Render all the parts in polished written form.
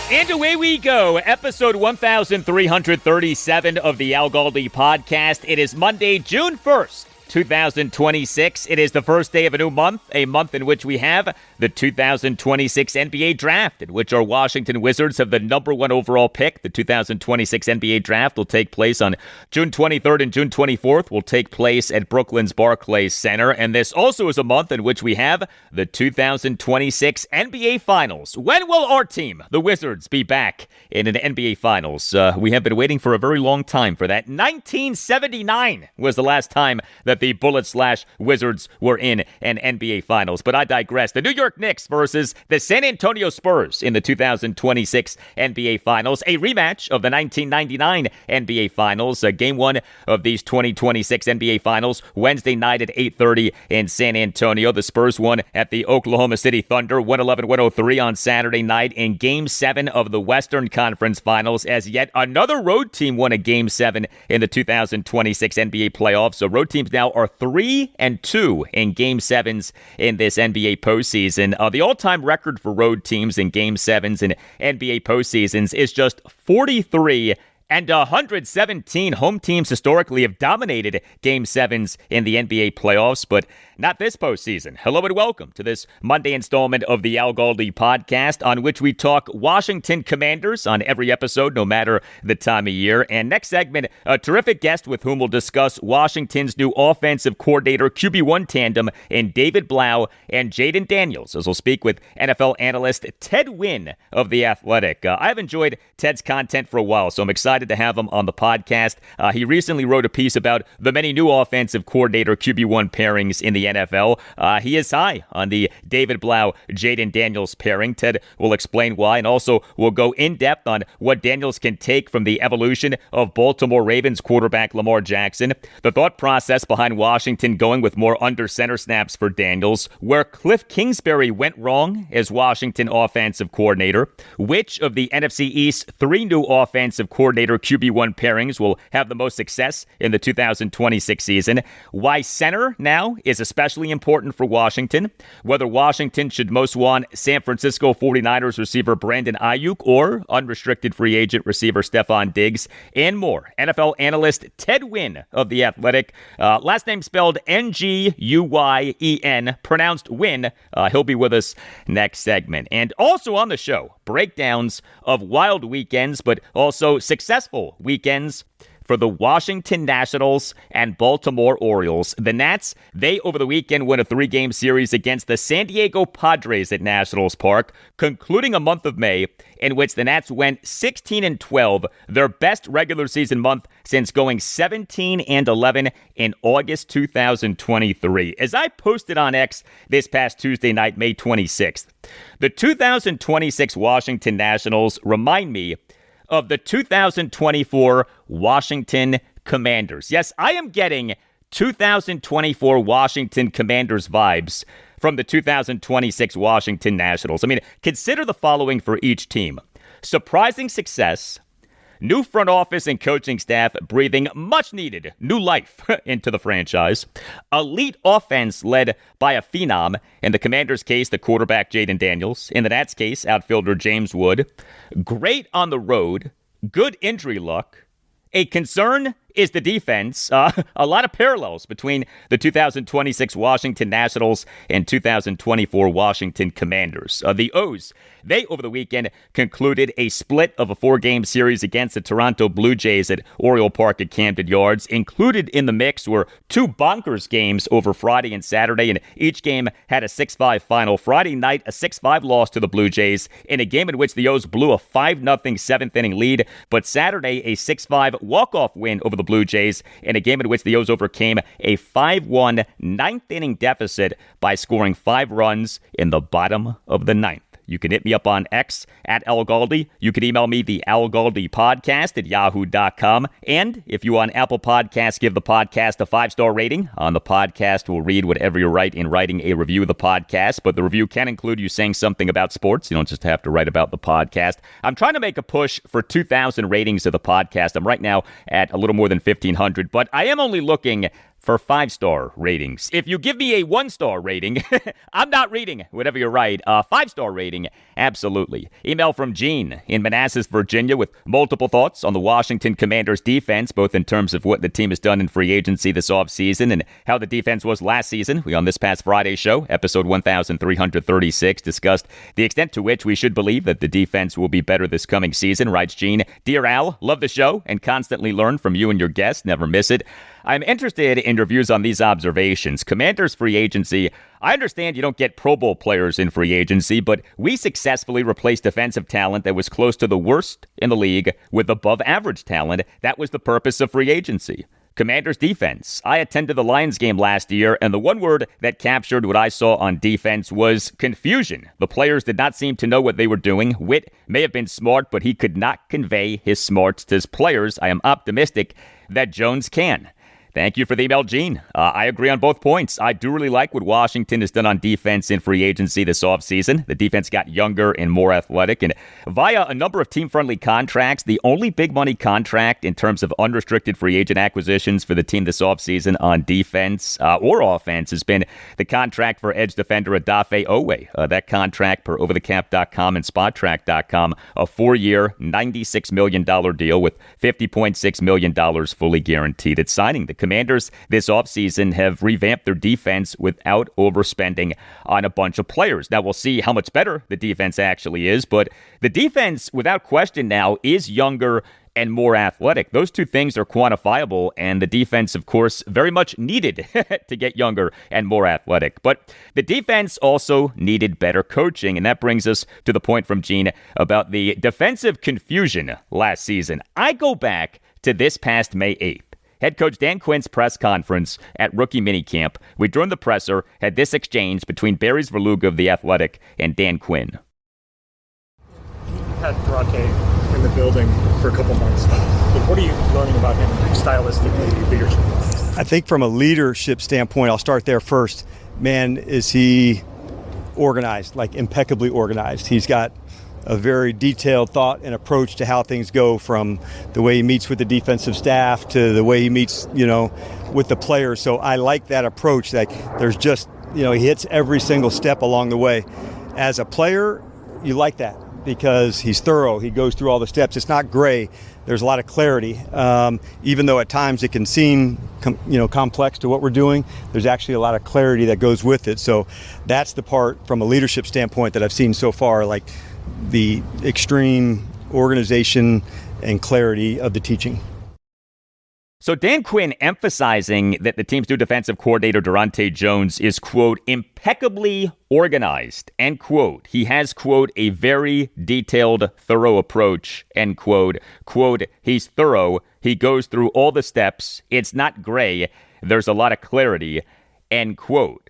And away we go, episode 1337 of the Al Galdi podcast. It is Monday, June 1st, 2026. It is the first day of a new month, a month in which we have the 2026 NBA Draft, in which our Washington Wizards have the number one overall pick. The 2026 NBA Draft will take place on June 23rd and June 24th, will take place at Brooklyn's Barclays Center. And this also is a month in which we have the 2026 NBA Finals. When will our team, the Wizards, be back in an NBA Finals? We have been waiting for a very long time for that. 1979 was the last time that the Bullets/Wizards were in an NBA Finals. But I digress. The New York Knicks versus the San Antonio Spurs in the 2026 NBA Finals. A rematch of the 1999 NBA Finals. Game one of these 2026 NBA Finals, Wednesday night at 8:30 in San Antonio. The Spurs won at the Oklahoma City Thunder, 111-103 on Saturday night in Game 7 of the Western Conference Finals, as yet another road team won a Game 7 in the 2026 NBA playoffs. So road teams now are 3-2 in Game 7s in this NBA postseason. The all-time record for road teams in Game 7s in NBA postseasons is just 43, and 117 home teams historically have dominated Game 7s in the NBA playoffs, but not this postseason. Hello and welcome to this Monday installment of the Al Galdi podcast, on which we talk Washington Commanders on every episode, no matter the time of year. And next segment, a terrific guest with whom we'll discuss Washington's new offensive coordinator QB1 tandem in David Blough and Jayden Daniels, as we'll speak with NFL analyst Ted Nguyen of The Athletic. I've enjoyed Ted's content for a while, so I'm excited to have him on the podcast. He recently wrote a piece about the many new offensive coordinator QB1 pairings in the NFL. He is high on the David Blough, Jayden Daniels pairing. Ted will explain why, and also we'll go in depth on what Daniels can take from the evolution of Baltimore Ravens quarterback Lamar Jackson, the thought process behind Washington going with more under center snaps for Daniels, where Kliff Kingsbury went wrong as Washington offensive coordinator, which of the NFC East three new offensive coordinator QB1 pairings will have the most success in the 2026 season, why center now is especially important for Washington, whether Washington should most want San Francisco 49ers receiver Brandon Aiyuk or unrestricted free agent receiver Stefon Diggs, and more. NFL analyst Ted Nguyen of The Athletic, last name spelled Nguyen, pronounced Win. He'll be with us next segment. And also on the show, breakdowns of wild weekends, but also successful weekends for the Washington Nationals and Baltimore Orioles. The Nats, they over the weekend won a 3-game series against the San Diego Padres at Nationals Park, concluding a month of May in which the Nats went 16-12, their best regular season month since going 17-11 in August 2023. As I posted on X this past Tuesday night, May 26th, the 2026 Washington Nationals remind me of the 2024 Washington Commanders. Yes, I am getting 2024 Washington Commanders vibes from the 2026 Washington Nationals. I mean, consider the following for each team: surprising success, new front office and coaching staff breathing much-needed new life into the franchise, elite offense led by a phenom, in the Commanders' case, the quarterback Jayden Daniels, in the Nats' case, outfielder James Wood, great on the road, good injury luck. A concern is the defense. A lot of parallels between the 2026 Washington Nationals and 2024 Washington Commanders. The O's, they over the weekend concluded a split of a 4-game series against the Toronto Blue Jays at Oriole Park at Camden Yards. Included in the mix were 2 bonkers games over Friday and Saturday, and each game had a 6-5 final. Friday night, a 6-5 loss to the Blue Jays in a game in which the O's blew a 5-0 7th-inning lead, but Saturday, a 6-5 walk-off win over the Blue Jays in a game in which the O's overcame a 5-1 9th-inning deficit by scoring 5 runs in the bottom of the 9th. You can hit me up on X at Al Galdi. You can email me the Al Galdi podcast at yahoo.com. And if you on Apple Podcasts, give the podcast a 5-star rating. On the podcast, we'll read whatever you write in writing a review of the podcast, but the review can include you saying something about sports. You don't just have to write about the podcast. I'm trying to make a push for 2,000 ratings of the podcast. I'm right now at a little more than 1,500, but I am only looking for 5-star ratings. If you give me a 1-star rating, I'm not reading whatever you write. 5-star rating, absolutely. Email from Gene in Manassas, Virginia, with multiple thoughts on the Washington Commanders defense, both in terms of what the team has done in free agency this offseason and how the defense was last season. We, on this past Friday's show, episode 1336, discussed the extent to which we should believe that the defense will be better this coming season. Writes Gene, Dear Al, love the show and constantly learn from you and your guests. Never miss it. I'm interested in your views on these observations. Commanders free agency. I understand you don't get Pro Bowl players in free agency, but we successfully replaced defensive talent that was close to the worst in the league with above average talent. That was the purpose of free agency. Commanders defense. I attended the Lions game last year, and the one word that captured what I saw on defense was confusion. The players did not seem to know what they were doing. Witt may have been smart, but he could not convey his smarts to his players. I am optimistic that Jones can. Thank you for the email, Gene. I agree on both points. I do really like what Washington has done on defense in free agency this offseason. The defense got younger and more athletic, and via a number of team-friendly contracts, the only big money contract in terms of unrestricted free agent acquisitions for the team this offseason on defense or offense has been the contract for edge defender Odafe Oweh. That contract per overthecap.com and spottrack.com, a 4-year, $96 million deal with $50.6 million fully guaranteed at signing. The Commanders this offseason have revamped their defense without overspending on a bunch of players. Now, we'll see how much better the defense actually is, but the defense, without question now, is younger and more athletic. Those two things are quantifiable, and the defense, of course, very much needed to get younger and more athletic. But the defense also needed better coaching, and that brings us to the point from Gene about the defensive confusion last season. I go back to this past May 8th. Head coach Dan Quinn's press conference at rookie minicamp. We, during the presser, had this exchange between Barry's Verluga of The Athletic and Dan Quinn. You had Durante in the building for a couple months. What are you learning about him stylistically, leadership? I think from a leadership standpoint, I'll start there first. Man, is he organized, like impeccably organized. He's got a very detailed thought and approach to how things go, from the way he meets with the defensive staff to the way he meets, with the players. So I like that approach. Like there's just, he hits every single step along the way. As a player, you like that because he's thorough. He goes through all the steps. It's not gray. There's a lot of clarity. Even though at times it can seem, complex to what we're doing, there's actually a lot of clarity that goes with it. So that's the part from a leadership standpoint that I've seen so far, like the extreme organization and clarity of the teaching. So Dan Quinn emphasizing that the team's new defensive coordinator, Durante Jones, is, quote, impeccably organized, end quote. He has, quote, a very detailed, thorough approach, end quote. Quote, he's thorough. He goes through all the steps. It's not gray. There's a lot of clarity, end quote.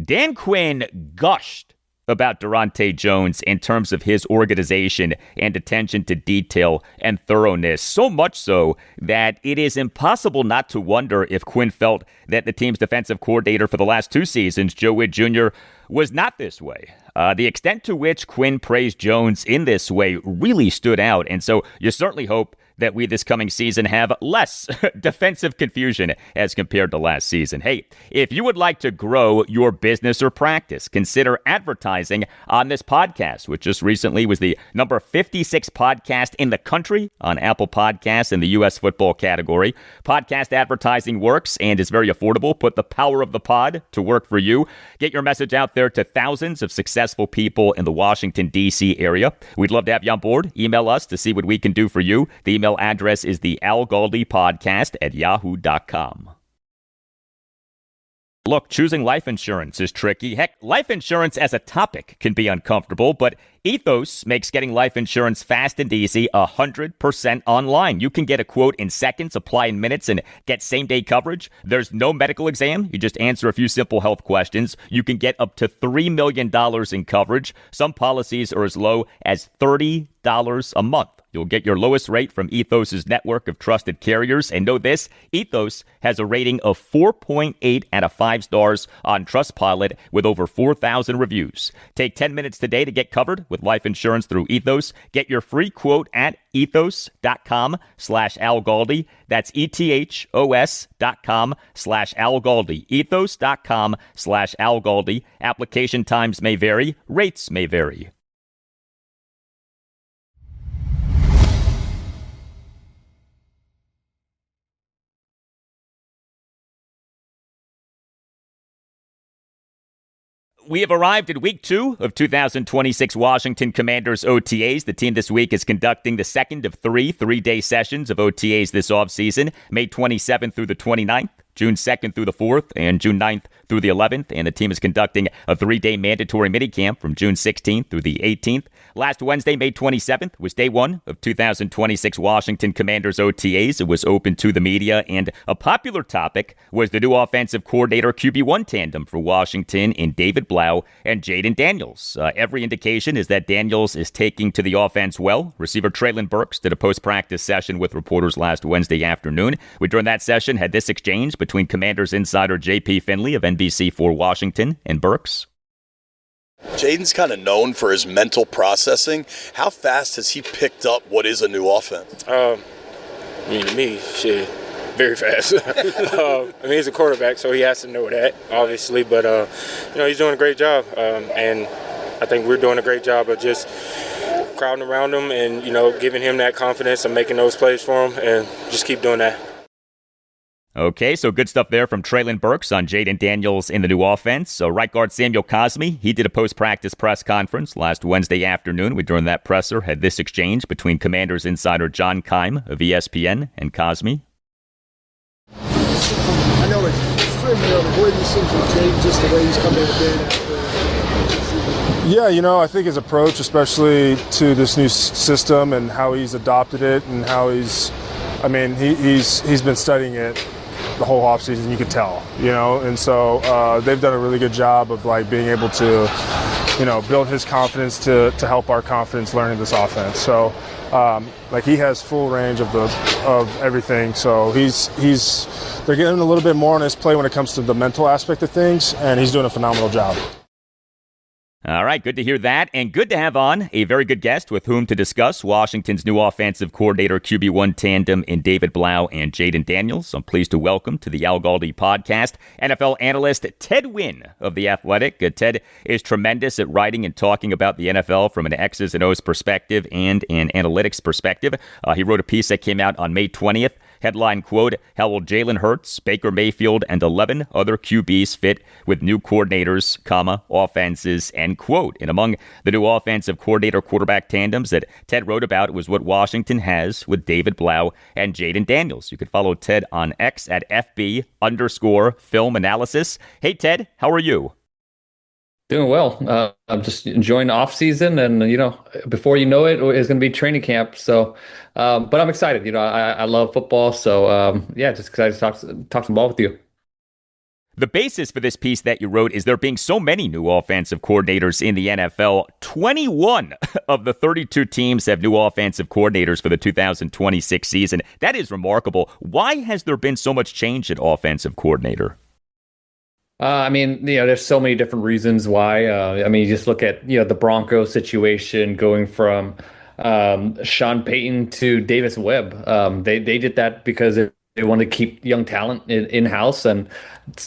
Dan Quinn gushed about Durante Jones in terms of his organization and attention to detail and thoroughness, so much so that it is impossible not to wonder if Quinn felt that the team's defensive coordinator for the last 2 seasons, Joe Witt Jr., was not this way. The extent to which Quinn praised Jones in this way really stood out, and so you certainly hope that we this coming season have less defensive confusion as compared to last season. Hey, if you would like to grow your business or practice, consider advertising on this podcast, which just recently was the number 56 podcast in the country on Apple Podcasts in the U.S. football category. Podcast advertising works and is very affordable. Put the power of the pod to work for you. Get your message out there to thousands of successful people in the Washington, D.C. area. We'd love to have you on board. Email us to see what we can do for you. The email address is the Al Galdi podcast at yahoo.com. Look, choosing life insurance is tricky. Heck, life insurance as a topic can be uncomfortable, but Ethos makes getting life insurance fast and easy 100% online. You can get a quote in seconds, apply in minutes, and get same-day coverage. There's no medical exam. You just answer a few simple health questions. You can get up to $3 million in coverage. Some policies are as low as $30 a month. You'll get your lowest rate from Ethos' network of trusted carriers. And know this, Ethos has a rating of 4.8 out of 5 stars on Trustpilot with over 4,000 reviews. Take 10 minutes today to get covered with life insurance through Ethos. Get your free quote at ethos.com/Al Galdi. That's ethos.com/Al Galdi. Ethos.com/Al Galdi. Application times may vary. Rates may vary. We have arrived at week 2 of 2026 Washington Commanders OTAs. The team this week is conducting the second of three-day sessions of OTAs this offseason, May 27th through the 29th. June 2nd through the 4th, and June 9th through the 11th. And the team is conducting a 3-day mandatory minicamp from June 16th through the 18th. Last Wednesday, May 27th, was day 1 of 2026 Washington Commanders OTAs. It was open to the media, and a popular topic was the new offensive coordinator QB1 tandem for Washington in David Blough and Jayden Daniels. Every indication is that Daniels is taking to the offense well. Receiver Treylon Burks did a post-practice session with reporters last Wednesday afternoon. We, during that session, had this exchange between Commanders insider J.P. Finley of NBC4 Washington and Burks. Jayden's kind of known for his mental processing. How fast has he picked up what is a new offense? To me, shit, very fast. He's a quarterback, so he has to know that, obviously. But, he's doing a great job. And I think we're doing a great job of just crowding around him and, giving him that confidence and making those plays for him and just keep doing that. Okay, so good stuff there from Treylon Burks on Jayden Daniels in the new offense. So right guard Samuel Cosmi, he did a post-practice press conference last Wednesday afternoon. We, during that presser, had this exchange between Commanders insider John Keim of ESPN and Cosmi. I know it's extremely early. What do you see from Jayden, just the way he's coming in? Yeah, I think his approach, especially to this new system and how he's adopted it and how he's been studying it the whole offseason, you could tell, and so they've done a really good job of being able to, build his confidence to help our confidence learning this offense. So he has full range of everything. So they're getting a little bit more on his play when it comes to the mental aspect of things, and he's doing a phenomenal job. All right, good to hear that, and good to have on a very good guest with whom to discuss Washington's new offensive coordinator QB1 tandem in David Blough and Jayden Daniels. I'm pleased to welcome to the Al Galdi podcast NFL analyst Ted Nguyen of The Athletic. Ted is tremendous at writing and talking about the NFL from an X's and O's perspective and an analytics perspective. He wrote a piece that came out on May 20th. Headline, quote, how will Jalen Hurts, Baker Mayfield, and 11 other QBs fit with new coordinators, offenses, end quote. And among the new offensive coordinator quarterback tandems that Ted wrote about was what Washington has with David Blough and Jayden Daniels. You can follow Ted on X at FB_film analysis. Hey, Ted, how are you? Doing well. I'm just enjoying the off season, and before you know it, it's going to be training camp. So, but I'm excited. I love football, so just excited to talk some ball with you. The basis for this piece that you wrote is there being so many new offensive coordinators in the NFL. 21 of the 32 teams have new offensive coordinators for the 2026 season. That is remarkable. Why has there been so much change at offensive coordinator? There's so many different reasons why. You just look at, the Broncos situation going from Sean Payton to Davis Webb. They did that because they wanted to keep young talent in-house, and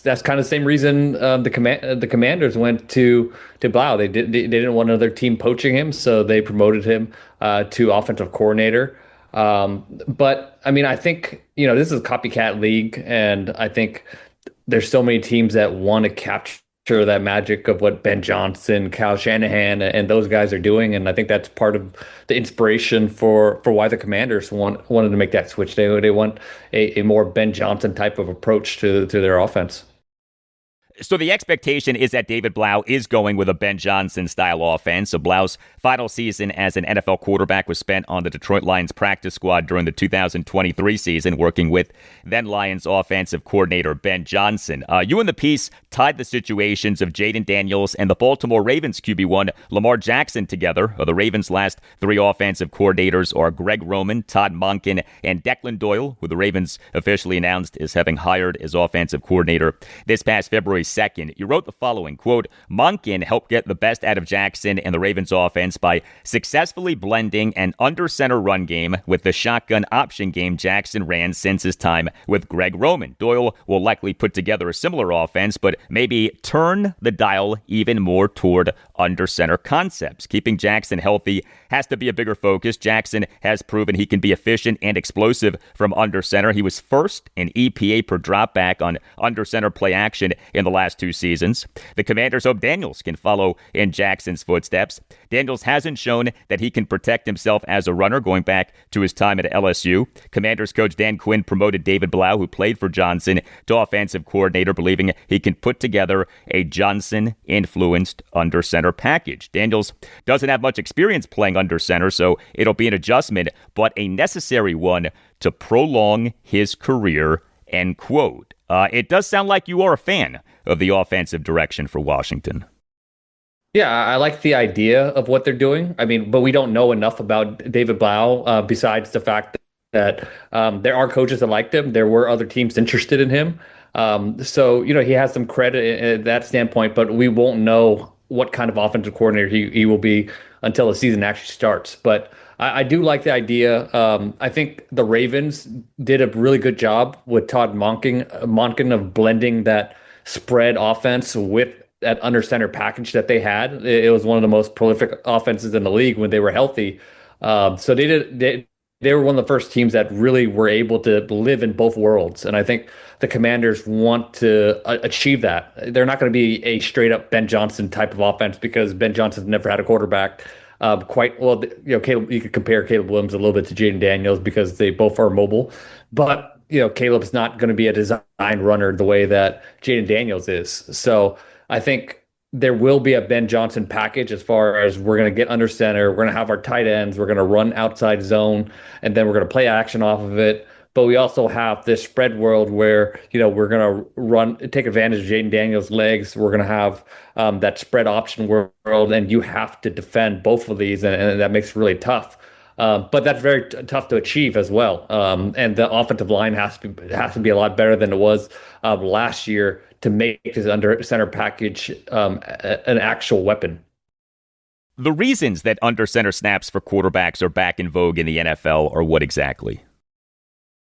that's kind of the same reason the Commanders went to Blough. They didn't want another team poaching him, so they promoted him to offensive coordinator. But I think this is a copycat league, and I think there's so many teams that want to capture that magic of what Ben Johnson, Kyle Shanahan, and those guys are doing. And I think that's part of the inspiration for why the Commanders wanted to make that switch. They want a more Ben Johnson type of approach to their offense. So the expectation is that David Blough is going with a Ben Johnson-style offense. So Blough's final season as an NFL quarterback was spent on the Detroit Lions practice squad during the 2023 season, working with then Lions offensive coordinator Ben Johnson. You in the piece tied the situations of Jayden Daniels and the Baltimore Ravens QB1 Lamar Jackson together. The Ravens' last three offensive coordinators are Greg Roman, Todd Monken, and Declan Doyle, who the Ravens officially announced as having hired as offensive coordinator this past February 2nd. You wrote the following, quote, Monken helped get the best out of Jackson and the Ravens offense by successfully blending an under-center run game with the shotgun option game Jackson ran since his time with Greg Roman. Doyle will likely put together a similar offense, but maybe turn the dial even more toward under-center concepts. Keeping Jackson healthy has to be a bigger focus. Jackson has proven he can be efficient and explosive from under-center. He was first in EPA per dropback on under-center play action in the last two seasons. The Commanders hope Daniels can follow in Jackson's footsteps. Daniels hasn't shown that he can protect himself as a runner going back to his time at LSU. Commanders coach Dan Quinn promoted David Blough, who played for Johnson, to offensive coordinator, believing he can put together a Johnson-influenced under-center package. Daniels doesn't have much experience playing under center, so it'll be an adjustment, but a necessary one to prolong his career, end quote. It does sound like you are a fan of the offensive direction for Washington. Yeah, I like the idea of what they're doing. I mean, but we don't know enough about David Blough besides the fact that there are coaches that liked him. There were other teams interested in him. So, he has some credit at that standpoint, but we won't know what kind of offensive coordinator he will be until the season actually starts. But I do like the idea. I think the Ravens did a really good job with Todd Monken of blending that spread offense with that under center package that they had. It was one of the most prolific offenses in the league when they were healthy. So they were one of the first teams that really were able to live in both worlds. And I think the Commanders want to achieve that. They're not going to be a straight up Ben Johnson type of offense because Ben Johnson's never had a quarterback quite well. Caleb, you could compare Caleb Williams a little bit to Jayden Daniels because they both are mobile, but Caleb's not going to be a design runner the way that Jayden Daniels is. So I think there will be a Ben Johnson package as far as we're going to get under center. We're going to have our tight ends. We're going to run outside zone, and then we're going to play action off of it. But we also have this spread world where, we're going to take advantage of Jayden Daniels' legs. We're going to have that spread option world, and you have to defend both of these, and that makes it really tough. But that's very tough to achieve as well. And the offensive line has to be a lot better than it was last year to make his under center package an actual weapon. The reasons that under center snaps for quarterbacks are back in vogue in the NFL are what exactly?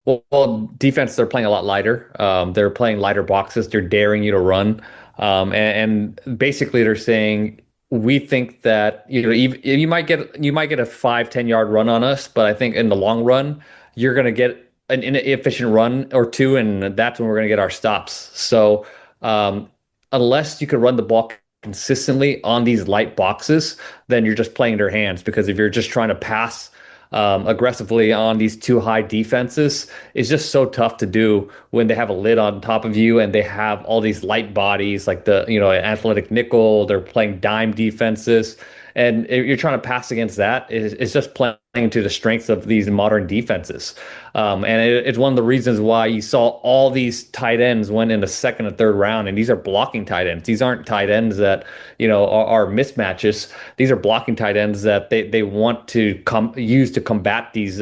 Well, defense, they're playing a lot lighter. They're playing lighter boxes. They're daring you to run. And basically they're saying, we think that, you might get a 5-10 yard run on us, but I think in the long run, you're going to get an inefficient run or two, and that's when we're going to get our stops. So unless you can run the ball consistently on these light boxes, then you're just playing their hands, because if you're just trying to pass aggressively on these two high defenses, it's just so tough to do when they have a lid on top of you and they have all these light bodies like the athletic nickel. They're playing dime defenses, and if you're trying to pass against that, it's just playing to the strengths of these modern defenses. And it's one of the reasons why you saw all these tight ends went in the second and third round, and these are blocking tight ends. These aren't tight ends that are mismatches. These are blocking tight ends that they want to use to combat these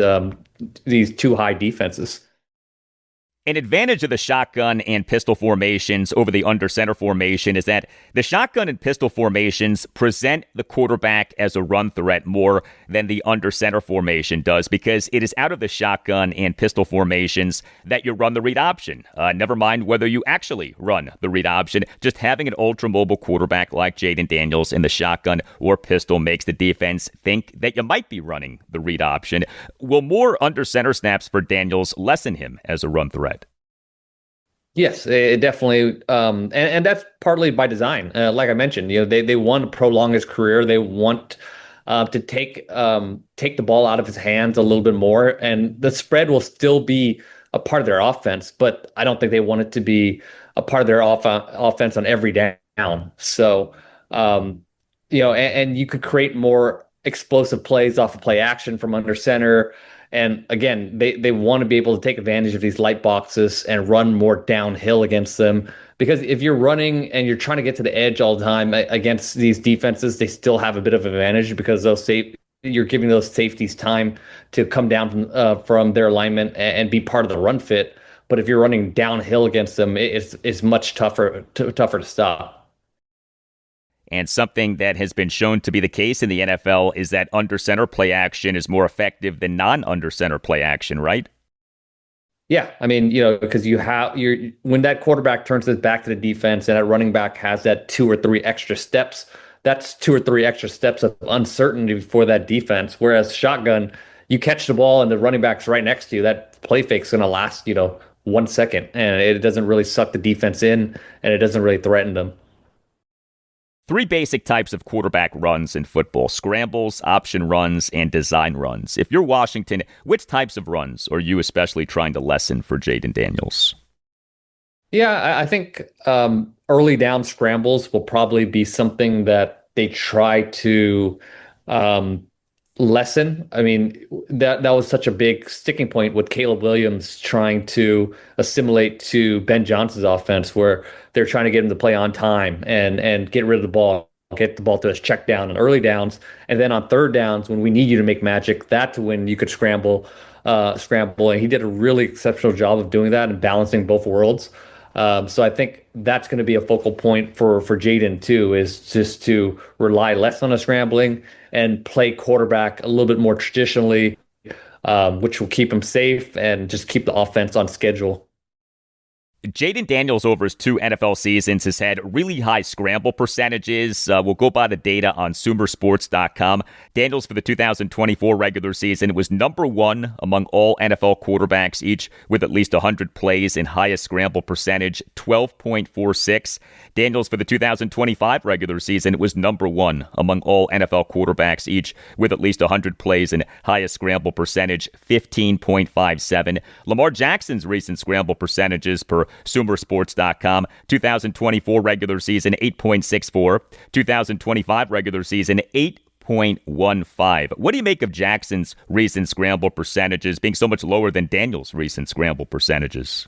two high defenses. An advantage of the shotgun and pistol formations over the under center formation is that the shotgun and pistol formations present the quarterback as a run threat more than the under center formation does, because it is out of the shotgun and pistol formations that you run the read option. Never mind whether you actually run the read option. Just having an ultra mobile quarterback like Jayden Daniels in the shotgun or pistol makes the defense think that you might be running the read option. Will more under center snaps for Daniels lessen him as a run threat? Yes, it definitely, and that's partly by design. Like I mentioned, they want to prolong his career. They want to take the ball out of his hands a little bit more, and the spread will still be a part of their offense, but I don't think they want it to be a part of their offense on every down. So, and you could create more explosive plays off of play action from under center. And again, they want to be able to take advantage of these light boxes and run more downhill against them. Because if you're running and you're trying to get to the edge all the time against these defenses, they still have a bit of advantage because you're giving those safeties time to come down from their alignment and be part of the run fit. But if you're running downhill against them, it's much tougher to stop. And something that has been shown to be the case in the NFL is that under center play action is more effective than non-under center play action, right? Yeah, I mean, because when that quarterback turns his back to the defense and that running back has that 2 or 3 extra steps, that's 2 or 3 extra steps of uncertainty for that defense. Whereas shotgun, you catch the ball and the running back's right next to you, that play fake's going to last, 1 second, and it doesn't really suck the defense in, and it doesn't really threaten them. 3 basic types of quarterback runs in football: scrambles, option runs, and design runs. If you're Washington, which types of runs are you especially trying to lessen for Jayden Daniels? Yeah, I think early down scrambles will probably be something that they try to lessen. I mean, that was such a big sticking point with Caleb Williams trying to assimilate to Ben Johnson's offense, where they're trying to get him to play on time and get rid of the ball, get the ball to his check down on early downs. And then on third downs, when we need you to make magic, that's when you could scramble. And he did a really exceptional job of doing that and balancing both worlds. So I think that's going to be a focal point for Jayden too, is just to rely less on the scrambling and play quarterback a little bit more traditionally, which will keep him safe and just keep the offense on schedule. Jayden Daniels, over his 2 NFL seasons, has had really high scramble percentages. We'll go by the data on sumersports.com. Daniels, for the 2024 regular season, was number 1 among all NFL quarterbacks, each with at least 100 plays in highest scramble percentage, 12.46. Daniels, for the 2025 regular season, was number 1 among all NFL quarterbacks, each with at least 100 plays in highest scramble percentage, 15.57. Lamar Jackson's recent scramble percentages per sumersports.com: 2024 regular season 8.64, 2025 regular season 8.15. What do you make of Jackson's recent scramble percentages being so much lower than Daniels' recent scramble percentages?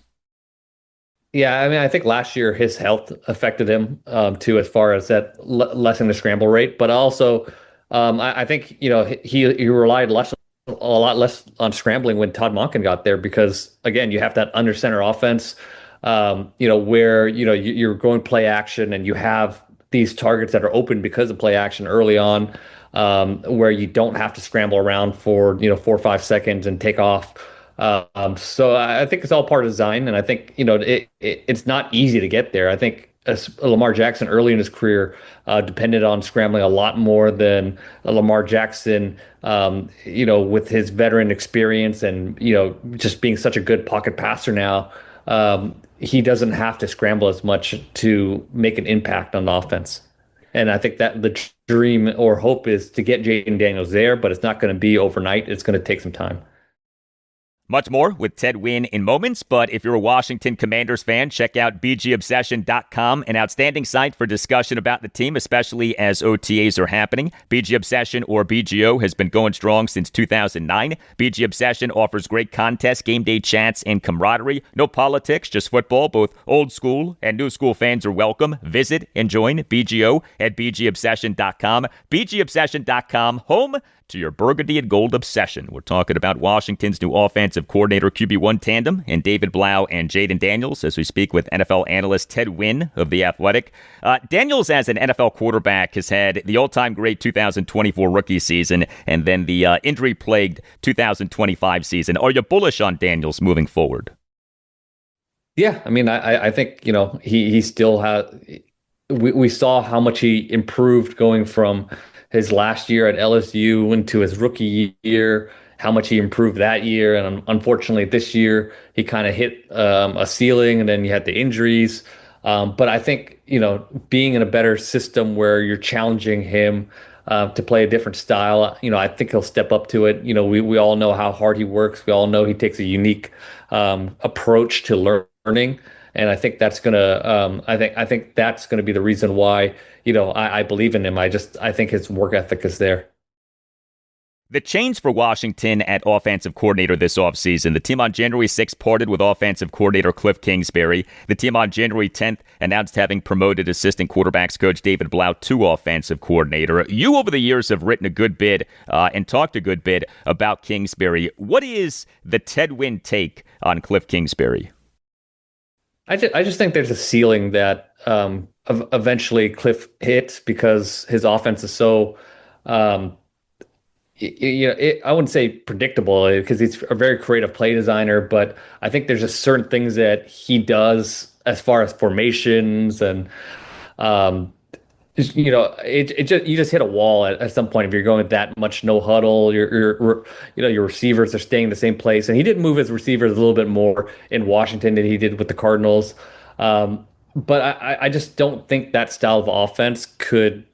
Yeah, I mean, I think last year his health affected him too, as far as that lessening the scramble rate. But also, I think he relied a lot less on scrambling when Todd Monken got there, because again, you have that under center offense, where you're going play action and you have these targets that are open because of play action early on, where you don't have to scramble around for 4 or 5 seconds and take off. So I think it's all part of design, and I think it's not easy to get there. I think Lamar Jackson early in his career depended on scrambling a lot more than Lamar Jackson, with his veteran experience and just being such a good pocket passer now. He doesn't have to scramble as much to make an impact on the offense. And I think that the dream or hope is to get Jayden Daniels there, but it's not going to be overnight. It's going to take some time. Much more with Ted Nguyen in moments, but if you're a Washington Commanders fan, check out bgobsession.com, an outstanding site for discussion about the team, especially as OTAs are happening. BG Obsession, or BGO, has been going strong since 2009. BG Obsession offers great contests, game day chats, and camaraderie. No politics, just football. Both old school and new school fans are welcome. Visit and join BGO at bgobsession.com. bgobsession.com, home to your burgundy and gold obsession. We're talking about Washington's new offensive coordinator QB1 tandem and David Blough and Jayden Daniels as we speak with NFL analyst Ted Nguyen of The Athletic. Daniels, as an NFL quarterback, has had the all-time great 2024 rookie season and then the injury-plagued 2025 season. Are you bullish on Daniels moving forward? Yeah, I mean, I think, he still has... We saw how much he improved going from his last year at LSU into his rookie year, how much he improved that year. And unfortunately, this year, he kind of hit a ceiling, and then you had the injuries. But I think, being in a better system where you're challenging him to play a different style. I think he'll step up to it. We all know how hard he works. We all know he takes a unique approach to learning. And I think that's gonna I think that's gonna be the reason why, I believe in him. I think his work ethic is there. The change for Washington at offensive coordinator this offseason. The team on January 6th parted with offensive coordinator Kliff Kingsbury. The team on January 10th announced having promoted assistant quarterbacks coach David Blough to offensive coordinator. You, over the years, have written a good bit and talked a good bit about Kingsbury. What is the Ted Nguyen take on Kliff Kingsbury? I just think there's a ceiling that eventually Kliff hits because his offense is so I wouldn't say predictable because he's a very creative play designer, but I think there's just certain things that he does as far as formations and you just hit a wall at some point if you're going with that much no huddle. Your receivers are staying in the same place, and he did move his receivers a little bit more in Washington than he did with the Cardinals. But I just don't think that style of offense could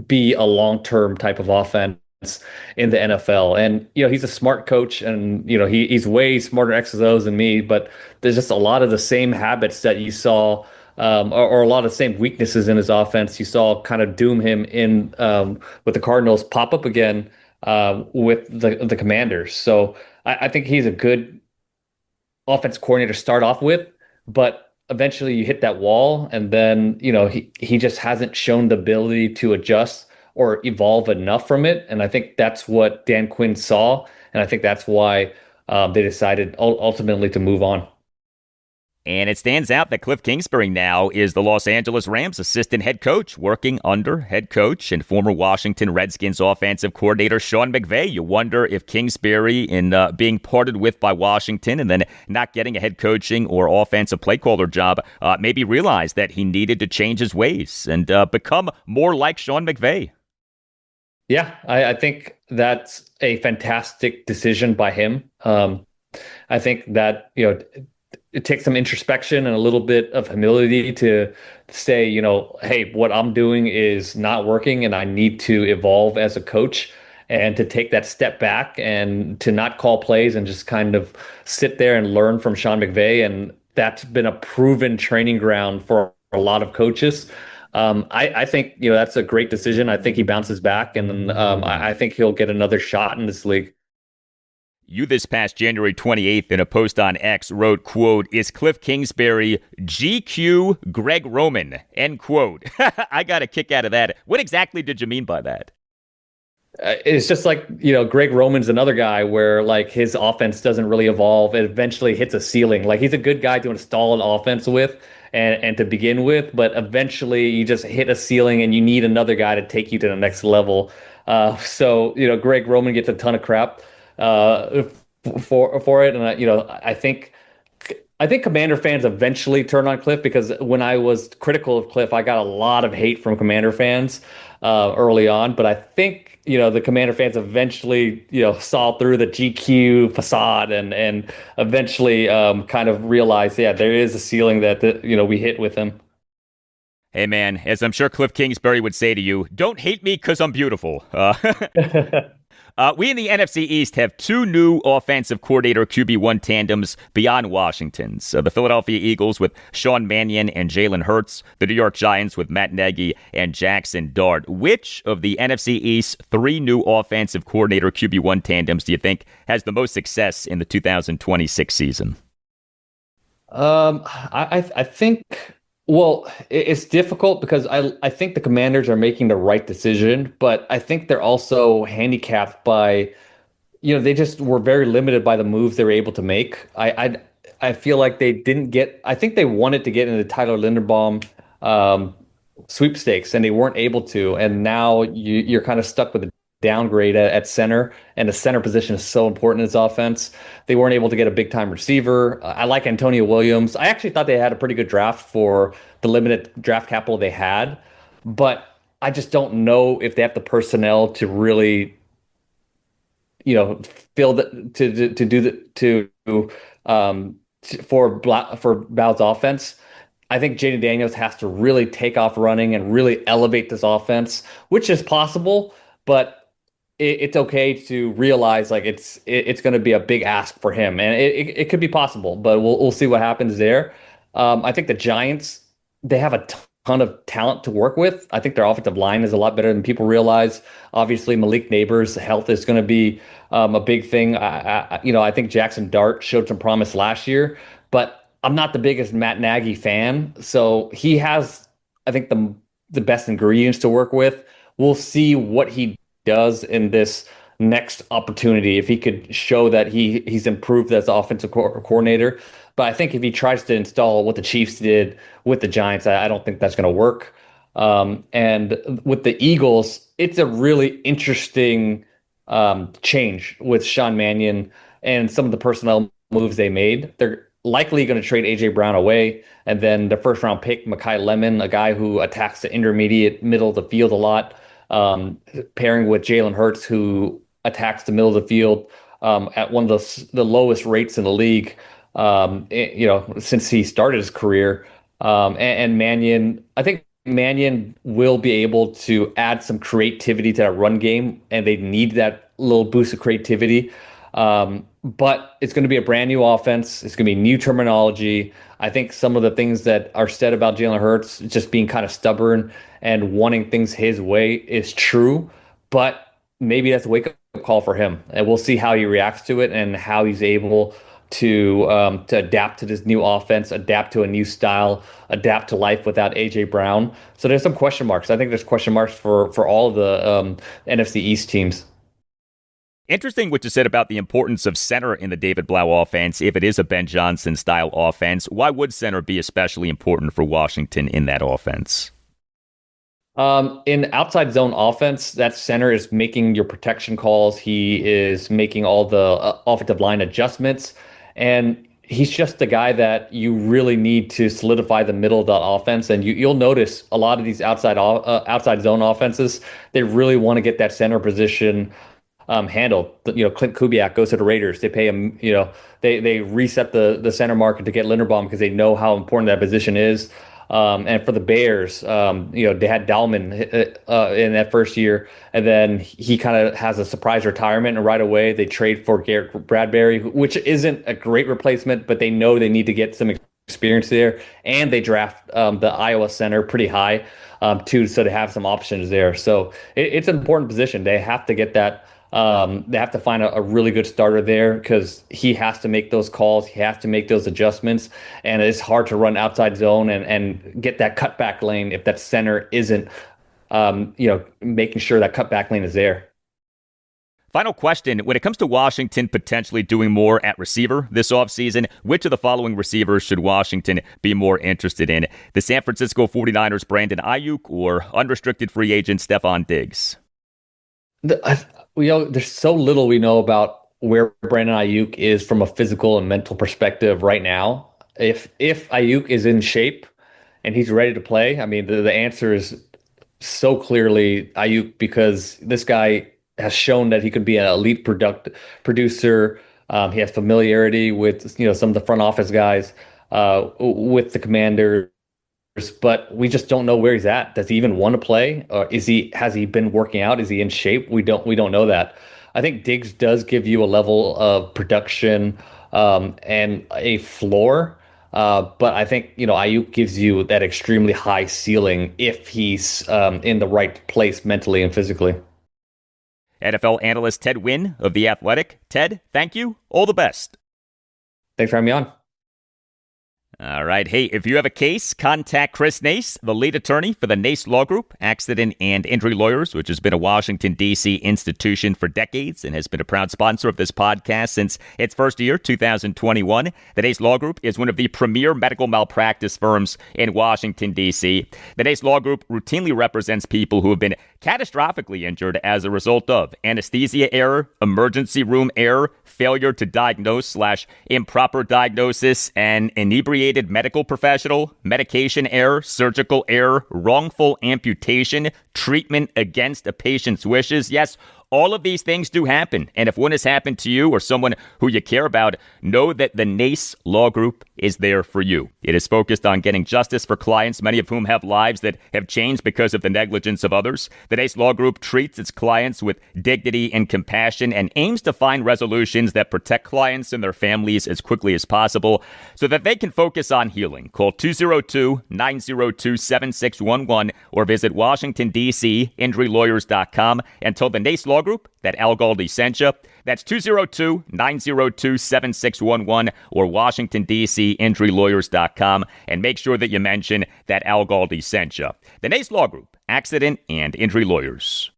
be a long-term type of offense in the NFL. And he's a smart coach, and he's way smarter X's O's than me, but there's just a lot of the same habits that you saw or a lot of the same weaknesses in his offense you saw kind of doom him in with the Cardinals pop up again with the Commanders. So I think he's a good offense coordinator to start off with, but eventually you hit that wall, and then he just hasn't shown the ability to adjust or evolve enough from it. And I think that's what Dan Quinn saw. And I think that's why they decided ultimately to move on. And it stands out that Kliff Kingsbury now is the Los Angeles Rams assistant head coach, working under head coach and former Washington Redskins offensive coordinator Sean McVay. You wonder if Kingsbury, in being parted with by Washington and then not getting a head coaching or offensive play caller job, maybe realized that he needed to change his ways and become more like Sean McVay. Yeah, I think that's a fantastic decision by him. I think that, it takes some introspection and a little bit of humility to say, hey, what I'm doing is not working and I need to evolve as a coach, and to take that step back and to not call plays and just kind of sit there and learn from Sean McVay. And that's been a proven training ground for a lot of coaches. I think, that's a great decision. I think he bounces back, and I think he'll get another shot in this league. You this past January 28th in a post on X wrote, quote, "Is Kliff Kingsbury GQ Greg Roman?" End quote. I got a kick out of that. What exactly did you mean by that? It's just like, Greg Roman's another guy where like his offense doesn't really evolve. It eventually hits a ceiling. Like he's a good guy to install an offense with and to begin with, but eventually you just hit a ceiling and you need another guy to take you to the next level. So Greg Roman gets a ton of crap for it, and I think Commander fans eventually turn on Kliff, because when I was critical of Kliff, I got a lot of hate from Commander fans early on. But I think the Commander fans eventually saw through the GQ facade and eventually kind of realized, yeah, there is a ceiling that we hit with him. Hey man, as I'm sure Kliff Kingsbury would say to you, don't hate me because I'm beautiful. We in the NFC East have two new offensive coordinator QB1 tandems beyond Washington's. The Philadelphia Eagles with Sean Mannion and Jalen Hurts. The New York Giants with Matt Nagy and Jackson Dart. Which of the NFC East three new offensive coordinator QB1 tandems do you think has the most success in the 2026 season? I think... Well, it's difficult because I think the Commanders are making the right decision, but I think they're also handicapped by, they just were very limited by the moves they were able to make. I feel like they didn't get, I think they wanted to get into the Tyler Linderbaum sweepstakes and they weren't able to. And now you're kind of stuck with a downgrade at center, and the center position is so important in his offense. They weren't able to get a big time receiver. I like Antonio Williams. I actually thought they had a pretty good draft for the limited draft capital they had, but I just don't know if they have the personnel to really, fill for Baugh's offense. I think Jayden Daniels has to really take off running and really elevate this offense, which is possible, but it's okay to realize like it's going to be a big ask for him, and it could be possible, but we'll see what happens there. I think the Giants, they have a ton of talent to work with. I think their offensive line is a lot better than people realize. Obviously, Malik Neighbors' health is going to be a big thing. I think Jackson Dart showed some promise last year, but I'm not the biggest Matt Nagy fan, so he has, I think, the best ingredients to work with. We'll see what he does in this next opportunity, if he could show that he's improved as offensive coordinator. But I think if he tries to install what the Chiefs did with the Giants, I don't think that's going to work. And with the Eagles, it's a really interesting change with Sean Mannion and some of the personnel moves they made. They're likely going to trade A.J. Brown away, and then the first-round pick, Mekhi Lemon, a guy who attacks the intermediate middle of the field a lot, pairing with Jalen Hurts, who attacks the middle of the field at one of the lowest rates in the league, since he started his career. And Mannion, I think Mannion will be able to add some creativity to that run game, and they need that little boost of creativity. But it's going to be a brand new offense. It's going to be new terminology. I think some of the things that are said about Jalen Hurts, just being kind of stubborn and wanting things his way, is true. But maybe that's a wake-up call for him. And we'll see how he reacts to it and how he's able to adapt to this new offense, adapt to a new style, adapt to life without A.J. Brown. So there's some question marks. I think there's question marks for all of the NFC East teams. Interesting what you said about the importance of center in the David Blough offense. If it is a Ben Johnson style offense, why would center be especially important for Washington in that offense? In outside zone offense, that center is making your protection calls. He is making all the offensive line adjustments, and he's just the guy that you really need to solidify the middle of the offense. And you'll notice a lot of these outside zone offenses, they really want to get that center position handled. Clint Kubiak goes to the Raiders. They pay him, they reset the center market to get Linderbaum because they know how important that position is. And for the Bears, they had Dalman in that first year, and then he kind of has a surprise retirement, and right away they trade for Garrett Bradbury, which isn't a great replacement, but they know they need to get some experience there, and they draft the Iowa center pretty high too, so they have some options there. So it's an important position. They have to get that. They have to find a really good starter there because he has to make those calls. He has to make those adjustments. And it's hard to run outside zone and get that cutback lane if that center isn't, making sure that cutback lane is there. Final question. When it comes to Washington potentially doing more at receiver this offseason, which of the following receivers should Washington be more interested in? The San Francisco 49ers, Brandon Aiyuk, or unrestricted free agent Stefon Diggs? There's so little we know about where Brandon Aiyuk is from a physical and mental perspective right now. If Aiyuk is in shape and he's ready to play, I mean, the answer is so clearly Aiyuk, because this guy has shown that he could be an elite producer. He has familiarity with some of the front office guys, with the Commanders. But we just don't know where he's at. Does he even want to play? Or has he been working out? Is he in shape? We don't know that. I think Diggs does give you a level of production and a floor. But I think Aiyuk gives you that extremely high ceiling if he's in the right place mentally and physically. NFL analyst Ted Nguyen of The Athletic. Ted, thank you. All the best. Thanks for having me on. All right. Hey, if you have a case, contact Chris Nace, the lead attorney for the Nace Law Group, Accident and Injury Lawyers, which has been a Washington, D.C. institution for decades and has been a proud sponsor of this podcast since its first year, 2021. The Nace Law Group is one of the premier medical malpractice firms in Washington, D.C. The Nace Law Group routinely represents people who have been catastrophically injured as a result of anesthesia error, emergency room error, failure to diagnose / improper diagnosis, and inebriated medical professional, medication error, surgical error, wrongful amputation, treatment against a patient's wishes. Yes, All of these things do happen. And if one has happened to you or someone who you care about, know that the NACE Law Group is there for you. It is focused on getting justice for clients, many of whom have lives that have changed because of the negligence of others. The NACE Law Group treats its clients with dignity and compassion and aims to find resolutions that protect clients and their families as quickly as possible so that they can focus on healing. Call 202-902-7611 or visit Washington, D.C., injurylawyers.com and tell the NACE Law Group that Al Galdi sent you. That's 202-902-7611 or Washington, D.C., injurylawyers.com, and make sure that you mention that Al Galdi sent you. The NACE Law Group, Accident and Injury Lawyers.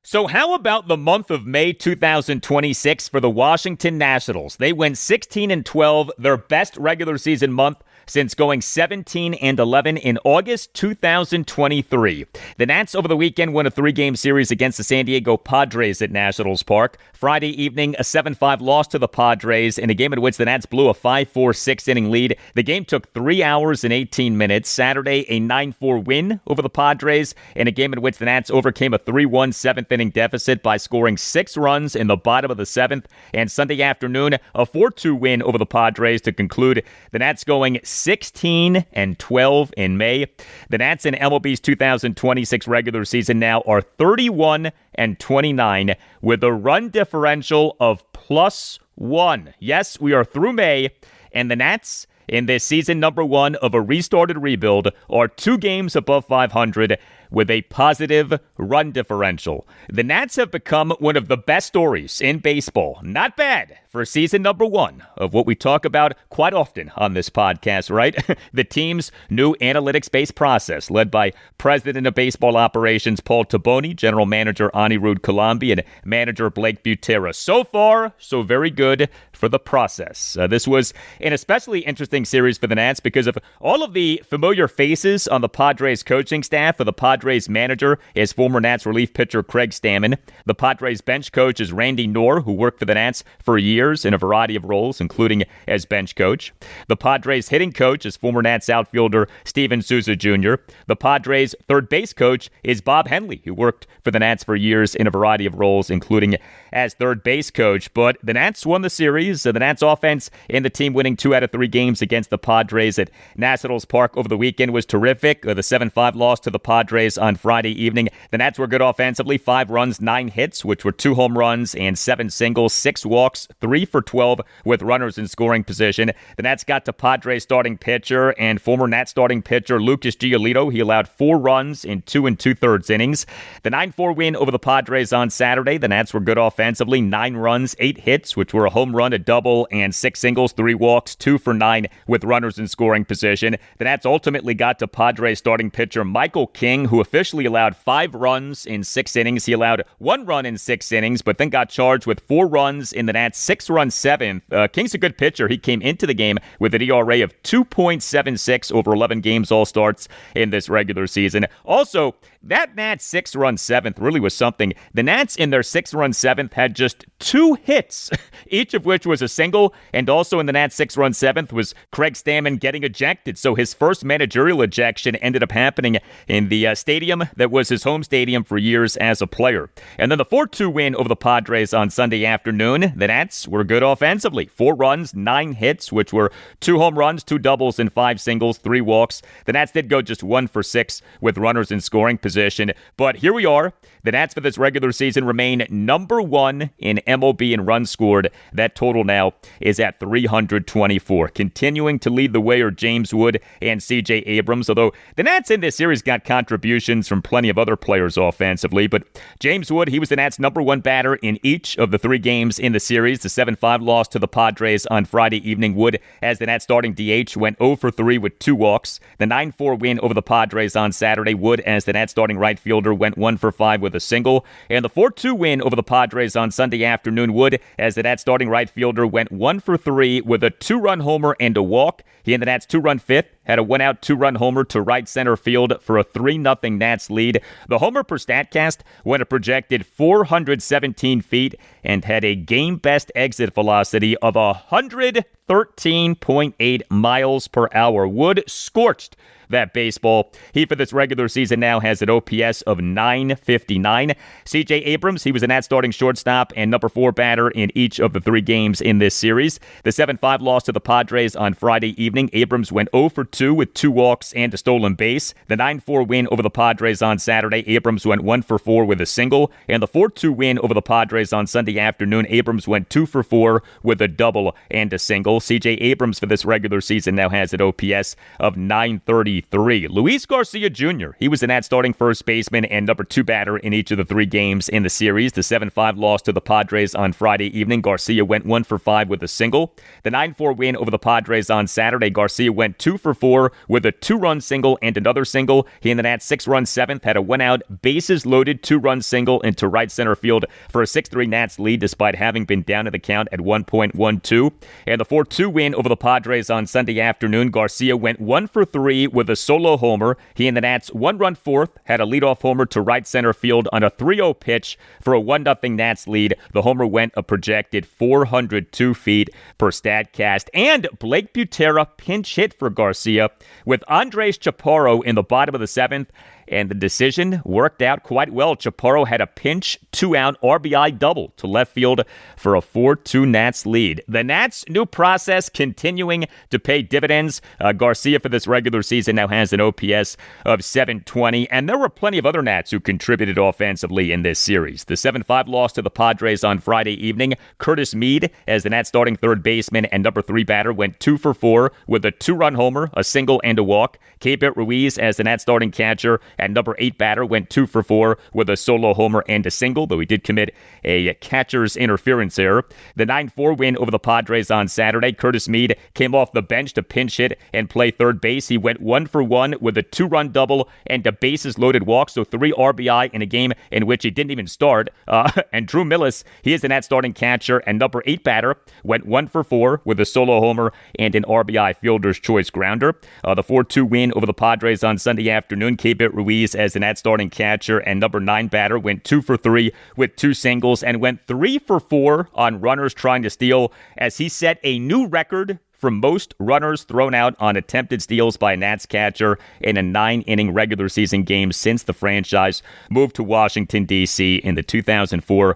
So how about the month of May 2026 for the Washington Nationals? They went 16-12, their best regular season month since going 17-11 in August 2023. The Nats over the weekend won a 3-game series against the San Diego Padres at Nationals Park. Friday evening, a 7-5 loss to the Padres in a game in which the Nats blew a 5-4 6-inning lead. The game took 3 hours and 18 minutes. Saturday, a 9-4 win over the Padres in a game in which the Nats overcame a 3-1 7th-inning deficit by scoring 6 runs in the bottom of the 7th. And Sunday afternoon, a 4-2 win over the Padres to conclude the Nats going 16-12 in May. The Nats in MLB's 2026 regular season now are 31-29 with a run differential of +1. Yes, we are through May, and the Nats in this season number 1 of a restarted rebuild are 2 games above 500 with a positive run differential. The Nats have become one of the best stories in baseball. Not bad for season number 1 of what we talk about quite often on this podcast, right? The team's new analytics-based process led by President of Baseball Operations Paul Taboni, General Manager Anirudh Kalambi, and Manager Blake Butera. So far, so very good for the process. This was an especially interesting series for the Nats because of all of the familiar faces on the Padres coaching staff. For the Padres manager is former Nats relief pitcher Craig Stammen. The Padres bench coach is Randy Knorr, who worked for the Nats for years in a variety of roles, including as bench coach. The Padres hitting coach is former Nats outfielder Steven Souza Jr. The Padres third base coach is Bob Henley, who worked for the Nats for years in a variety of roles, including as third base coach. But the Nats won the series. The Nats offense and the team winning 2 out of 3 games against the Padres at Nationals Park over the weekend was terrific. The 7-5 loss to the Padres on Friday evening. The Nats were good offensively, 5 runs, 9 hits, which were 2 home runs and 7 singles, 6 walks, 3 for 12 with runners in scoring position. The Nats got to Padres starting pitcher and former Nats starting pitcher Lucas Giolito. He allowed 4 runs in 2 2/3 innings. The 9-4 win over the Padres on Saturday. The Nats were good offensively, 9 runs, 8 hits, which were a home run, a double, and 6 singles, 3 walks, 2 for 9 with runners in scoring position. The Nats ultimately got to Padres starting pitcher Michael King, who officially allowed 5 runs in 6 innings. He allowed 1 run in 6 innings, but then got charged with 4 runs in the Nats' 6-run 7th. King's a good pitcher. He came into the game with an ERA of 2.76 over 11 games all starts in this regular season. Also, that Nats 6-run 7th really was something. The Nats in their 6-run 7th had just 2 hits, each of which was a single, and also in the Nats 6-run 7th was Craig Stammen getting ejected. So his first managerial ejection ended up happening in the stadium that was his home stadium for years as a player. And then the 4-2 win over the Padres on Sunday afternoon. The Nats were good offensively. 4 runs, 9 hits, which were 2 home runs, 2 doubles, and 5 singles, 3 walks. The Nats did go just 1 for 6 with runners in scoring position. But here we are. The Nats for this regular season remain number 1 in MLB in runs scored. That total now is at 324. Continuing to lead the way are James Wood and C.J. Abrams, although the Nats in this series got contributions from plenty of other players offensively. But James Wood, he was the Nats' number 1 batter in each of the 3 games in the series. The 7-5 loss to the Padres on Friday evening. Wood, as the Nats starting DH, went 0 for 3 with 2 walks. The 9-4 win over the Padres on Saturday. Wood, as the Nats starting right fielder, went 1 for 5 with a single. And the 4-2 win over the Padres on Sunday afternoon. Wood, as the Nats starting right fielder, went 1 for 3 with a 2-run homer and a walk. He and the Nats' 2-run 5th had a one-out, two-run homer to right center field for a 3-0 Nats lead. The homer per Statcast went a projected 417 feet and had a game-best exit velocity of 113.8 miles per hour. Wood scorched that baseball. He, for this regular season, now has an OPS of 959. C.J. Abrams, he was a Nats starting shortstop and number 4 batter in each of the 3 games in this series. The 7-5 loss to the Padres on Friday evening, Abrams went 0 for 2 with 2 walks and a stolen base. The 9-4 win over the Padres on Saturday, Abrams went 1 for 4 with a single. And the 4-2 win over the Padres on Sunday afternoon, Abrams went 2 for 4 with a double and a single. C.J. Abrams, for this regular season, now has an OPS of 933. Luis Garcia Jr., he was the Nats starting first baseman and number 2 batter in each of the 3 games in the series. The 7-5 loss to the Padres on Friday evening, Garcia went 1 for 5 with a single. The 9-4 win over the Padres on Saturday, Garcia went 2 for 4 with a 2-run single and another single. He and the Nats 6-run 7th had a 1-out, bases loaded 2-run single into right center field for a 6-3 Nats lead despite having been down in the count at 1.12. And the 4-2 win over the Padres on Sunday afternoon, Garcia went 1 for 3 with a solo homer. He and the Nats 1-run 4th had a leadoff homer to right center field on a 3-0 pitch for a 1-0 Nats lead. The homer went a projected 402 feet per Statcast. And Blake Butera pinch hit for Garcia with Andres Chaparro in the bottom of the 7th. And the decision worked out quite well. Chaparro had a pinch 2-out RBI double to left field for a 4-2 Nats lead. The Nats' new process continuing to pay dividends. Garcia, for this regular season, now has an OPS of 720. And there were plenty of other Nats who contributed offensively in this series. The 7-5 loss to the Padres on Friday evening, Curtis Mead, as the Nats starting third baseman and number 3 batter, went 2 for 4 with a 2-run homer, a single, and a walk. Keibert Ruiz, as the Nats starting catcher and number 8 batter, went 2 for 4 with a solo homer and a single, though he did commit a catcher's interference error. The 9-4 win over the Padres on Saturday, Curtis Mead came off the bench to pinch hit and play third base. He went 1 for 1 with a 2-run double and a bases-loaded walk, so 3 RBI in a game in which he didn't even start. And Drew Millis, he is the Nats starting catcher and number 8 batter, went 1 for 4 with a solo homer and an RBI fielder's choice grounder. The 4-2 win over the Padres on Sunday afternoon, Keibert Ruiz, as the Nats starting catcher and number 9 batter, went 2 for 3 with 2 singles and went 3 for 4 on runners trying to steal as he set a new record for most runners thrown out on attempted steals by a Nats catcher in a 9-inning regular season game since the franchise moved to Washington, D.C. in the 2004-2005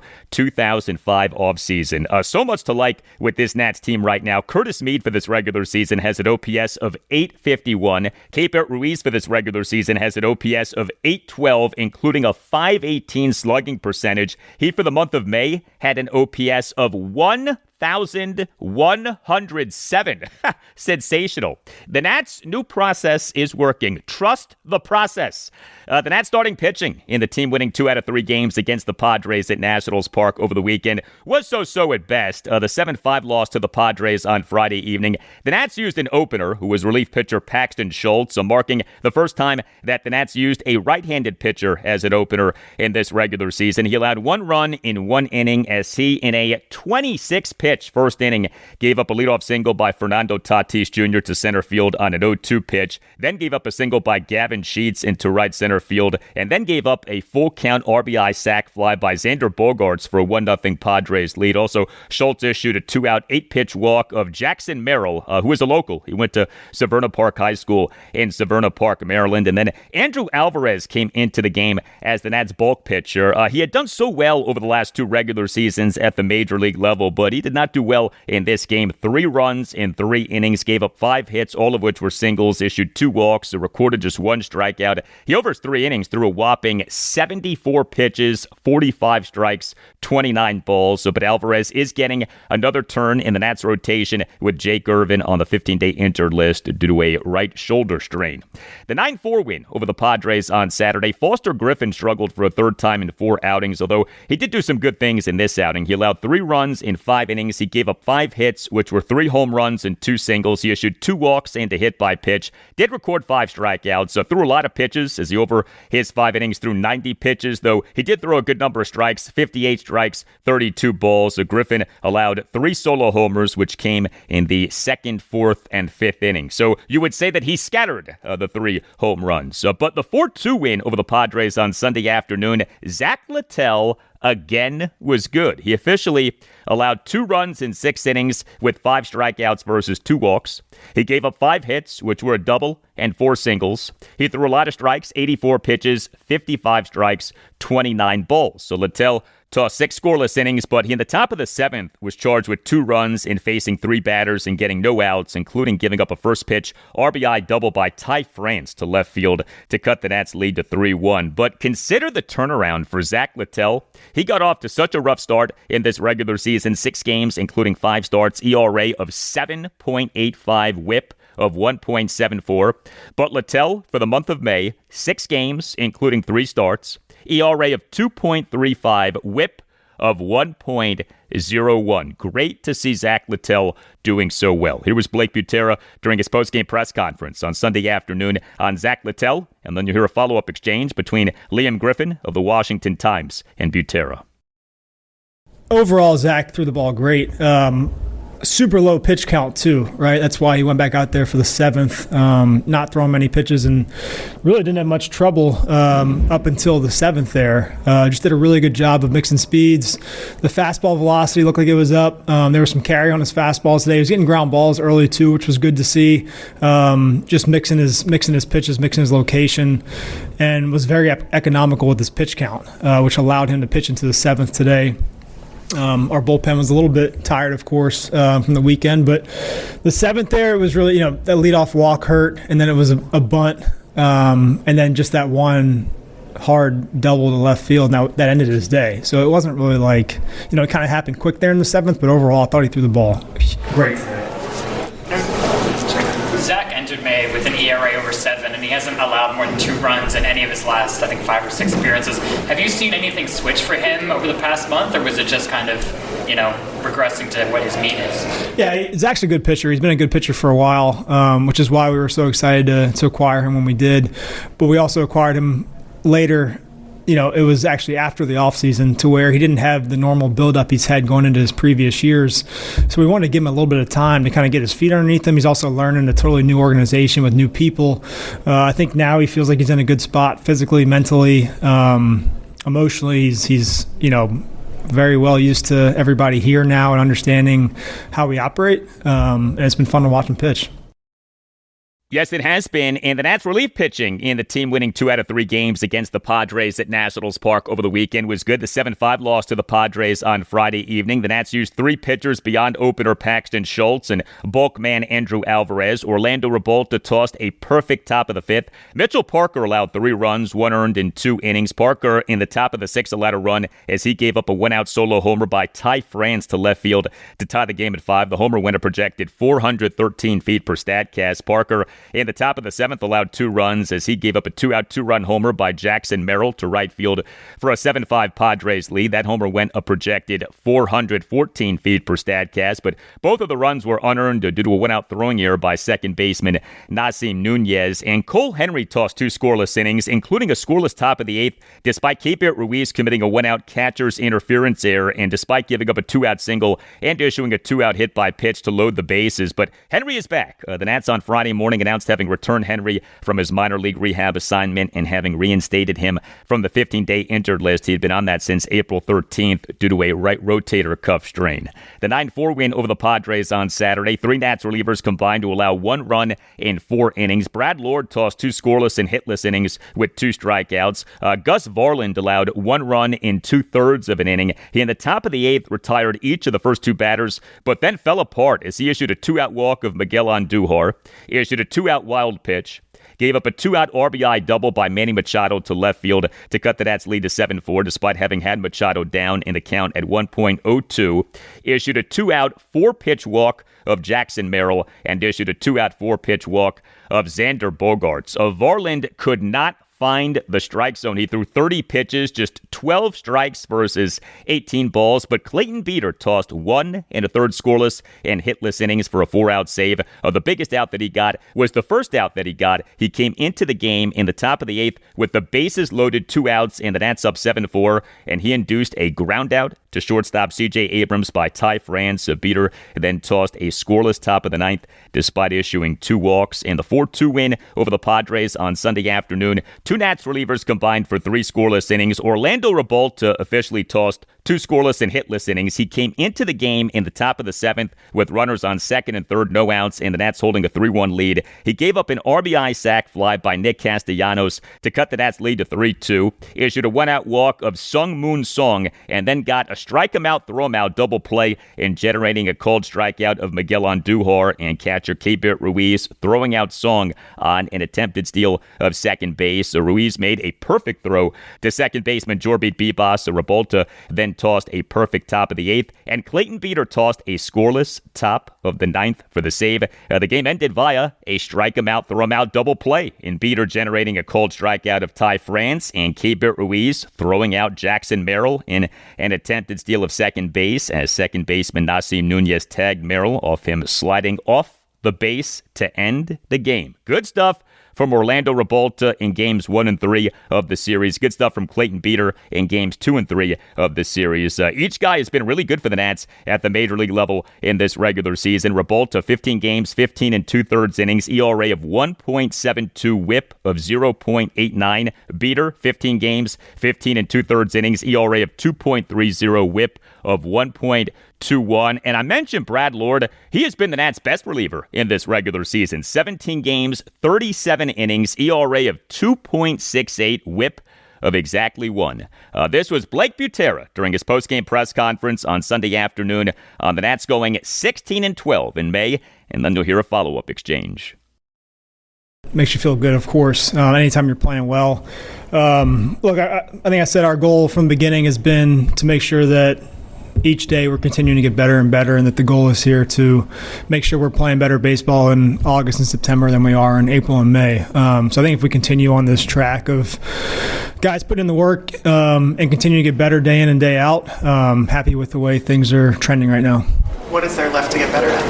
offseason. So much to like with this Nats team right now. Curtis Mead, for this regular season, has an OPS of 851. Keibert Ruiz, for this regular season, has an OPS of 812, including a 518 slugging percentage. He, for the month of May, had an OPS of 1,107. Sensational. The Nats' new process is working. Trust the process. The Nats starting pitching in the team winning 2 out of 3 games against the Padres at Nationals Park over the weekend was so-so at best. The 7-5 loss to the Padres on Friday evening. The Nats used an opener who was relief pitcher Paxton Schultz, marking the first time that the Nats used a right-handed pitcher as an opener in this regular season. He allowed 1 run in 1 inning as he, in a 26-pitch first inning, gave up a leadoff single by Fernando Tatis Jr. to center field on an 0-2 pitch, then gave up a single by Gavin Sheets into right center field, and then gave up a full count RBI sac fly by Xander Bogaerts for a 1-0 Padres lead. Also, Schultz issued a 2-out 8-pitch walk of Jackson Merrill, who is a local. He went to Severna Park High School in Severna Park, Maryland. And then Andrew Alvarez came into the game as the Nats bulk pitcher. He had done so well over the last 2 regular seasons at the major league level, but he did not do well in this game. 3 runs in 3 innings, gave up 5 hits, all of which were singles, issued 2 walks, recorded just 1 strikeout. He overs 3 innings threw a whopping 74 pitches, 45 strikes, 29 balls. But Alvarez is getting another turn in the Nats rotation with Jake Irvin on the 15-day injured list due to a right shoulder strain. The 9-4 win over the Padres on Saturday. Foster Griffin struggled for a 3rd time in 4 outings, although he did do some good things in this outing. He allowed 3 runs in 5 innings innings. He gave up 5 hits, which were 3 home runs and 2 singles. He issued 2 walks and a hit by pitch. Did record 5 strikeouts, so threw a lot of pitches as he over his 5 innings threw 90 pitches, though he did throw a good number of strikes, 58 strikes, 32 balls. So Griffin allowed 3 solo homers, which came in the 2nd, 4th, and 5th innings. So you would say that he scattered the 3 home runs. But the 4-2 win over the Padres on Sunday afternoon, Zach Littell again was good. He officially allowed 2 runs in 6 innings with 5 strikeouts versus 2 walks. He gave up 5 hits, which were a double and 4 singles. He threw a lot of strikes, 84 pitches, 55 strikes, 29 balls. So Littell tossed 6 scoreless innings, but he in the top of the 7th was charged with 2 runs in facing 3 batters and getting no outs, including giving up a first pitch RBI double by Ty France to left field to cut the Nats lead to 3-1. But consider the turnaround for Zach Littell. He got off to such a rough start in this regular season, 6 games, including 5 starts, ERA of 7.85, whip of 1.74. But Littell, for the month of May, 6 games, including 3 starts, ERA of 2.35, whip of 1.01. Great to see Zach Littell doing so well. Here was Blake Butera during his postgame press conference on Sunday afternoon on Zach Littell, and then you hear a follow-up exchange between Liam Griffin of the Washington Times and Butera. Overall, Zach threw the ball great. Super low pitch count too, right? That's why he went back out there for the 7th, not throwing many pitches, and really didn't have much trouble up until the 7th there. Just did a really good job of mixing speeds. The fastball velocity looked like it was up. There was some carry on his fastballs today. He was getting ground balls early too, which was good to see. Just mixing his pitches, mixing his location, and was very economical with his pitch count, which allowed him to pitch into the 7th today. Our bullpen was a little bit tired, of course, from the weekend, but the 7th there, it was really, that leadoff walk hurt, and then it was a bunt, and then just that one hard double to left field. Now, that ended his day, so it wasn't really like, it kind of happened quick there in the 7th, but overall, I thought he threw the ball great today. Zach entered May with an ERA over 7, and he hasn't allowed more than 2 runs in any of his last, 5 or 6 appearances. Have you seen anything switch for him over the past month, or was it just kind of, regressing to what his mean is? Yeah, Zach's a good pitcher. He's been a good pitcher for a while, which is why we were so excited to acquire him when we did. But we also acquired him later. It was actually after the offseason, to where he didn't have the normal buildup he's had going into his previous years. So we wanted to give him a little bit of time to kind of get his feet underneath him. He's also learning a totally new organization with new people. I think now he feels like he's in a good spot physically, mentally, emotionally. He's very well used to everybody here now and understanding how we operate. And it's been fun to watch him pitch. Yes, it has been, and the Nats relief pitching in the team winning 2 out of 3 games against the Padres at Nationals Park over the weekend was good. The 7-5 loss to the Padres on Friday evening. The Nats used 3 pitchers beyond opener Paxton Schultz and bulk man Andrew Alvarez. Orlando Revolta tossed a perfect top of the 5th. Mitchell Parker allowed 3 runs, 1 earned in 2 innings. Parker in the top of the 6th allowed a run as he gave up a 1-out solo homer by Ty France to left field to tie the game at 5. The homer went a projected 413 feet per Statcast. Parker in the top of the 7th allowed 2 runs as he gave up a 2-out 2-run homer by Jackson Merrill to right field for a 7-5 Padres lead. That homer went a projected 414 feet per Statcast, but both of the runs were unearned due to a 1-out throwing error by second baseman Nasim Nunez. And Cole Henry tossed 2 scoreless innings, including a scoreless top of the 8th, despite Keibert Ruiz committing a 1-out catcher's interference error and despite giving up a 2-out single and issuing a 2-out hit by pitch to load the bases. But Henry is back. The Nats on Friday morning announced having returned Henry from his minor league rehab assignment and having reinstated him from the 15-day injured list. He had been on that since April 13th due to a right rotator cuff strain. The 9-4 win over the Padres on Saturday. 3 Nats relievers combined to allow 1 run in 4 innings. Brad Lord tossed 2 scoreless and hitless innings with 2 strikeouts. Gus Varland allowed 1 run in 2/3 of an inning. He, in the top of the 8th, retired each of the first 2 batters, but then fell apart as he issued a 2-out walk of Miguel Andujar. He issued a 2-out wild pitch, gave up a 2-out RBI double by Manny Machado to left field to cut the Nats lead to 7-4, despite having had Machado down in the count at 1.02. Issued a 2-out 4-pitch walk of Jackson Merrill and issued a 2-out 4-pitch walk of Xander Bogaerts. Varland could not find the strike zone. He threw 30 pitches, just 12 strikes versus 18 balls, but Clayton Beeter tossed 1 1/3 scoreless and hitless innings for a 4-out save. The biggest out that he got was the first out that he got. He came into the game in the top of the 8th with the bases loaded, 2 outs, and the Nats up 7-4, and he induced a ground out to shortstop C.J. Abrams by Ty France. Beeter then tossed a scoreless top of the 9th despite issuing 2 walks, and the 4-2 win over the Padres on Sunday afternoon. 2 Nats relievers combined for 3 scoreless innings. Orlando Revolta officially tossed 2 scoreless and hitless innings. He came into the game in the top of the 7th with runners on 2nd and 3rd, no outs, and the Nats holding a 3-1 lead. He gave up an RBI sac fly by Nick Castellanos to cut the Nats lead to 3-2. Issued a 1-out walk of Sung Moon Song, and then got a strike him out, throw him out double play, and generating a called strikeout of Miguel Andujar and catcher Keibert Ruiz, throwing out Song on an attempted steal of 2nd base. Ruiz made a perfect throw to second baseman Jorbit Bibas. Revolta then tossed a perfect top of the 8th, and Clayton Beeter tossed a scoreless top of the 9th for the save. The game ended via a strike him out, throw him out double play, in Beeter generating a called strikeout of Ty France and Keibert Ruiz throwing out Jackson Merrill in an attempted steal of second base, as second baseman Nasim Nunez tagged Merrill off him sliding off the base to end the game. Good stuff from Orlando Revolta in games 1 and 3 of the series. Good stuff from Clayton Beeter in games 2 and 3 of the series. Each guy has been really good for the Nats at the major league level in this regular season. Revolta, 15 games, 15 2/3 innings, ERA of 1.72, whip of 0.89. Beeter, 15 games, 15 2/3 innings, ERA of 2.30, whip of 1.21. And I mentioned Brad Lord. He has been the Nats' best reliever in this regular season. 17 games, 37 innings, ERA of 2.68, whip of exactly 1. This was Blake Butera during his postgame press conference on Sunday afternoon. The Nats going 16-12 in May, and then you'll hear a follow-up exchange. Makes you feel good, of course, anytime you're playing well. Look, I think I said our goal from the beginning has been to make sure that each day we're continuing to get better and better, and that the goal is here to make sure we're playing better baseball in August and September than we are in April and May. So I think if we continue on this track of guys putting in the work and continue to get better day in and day out, happy with the way things are trending right now. What is there left to get better at?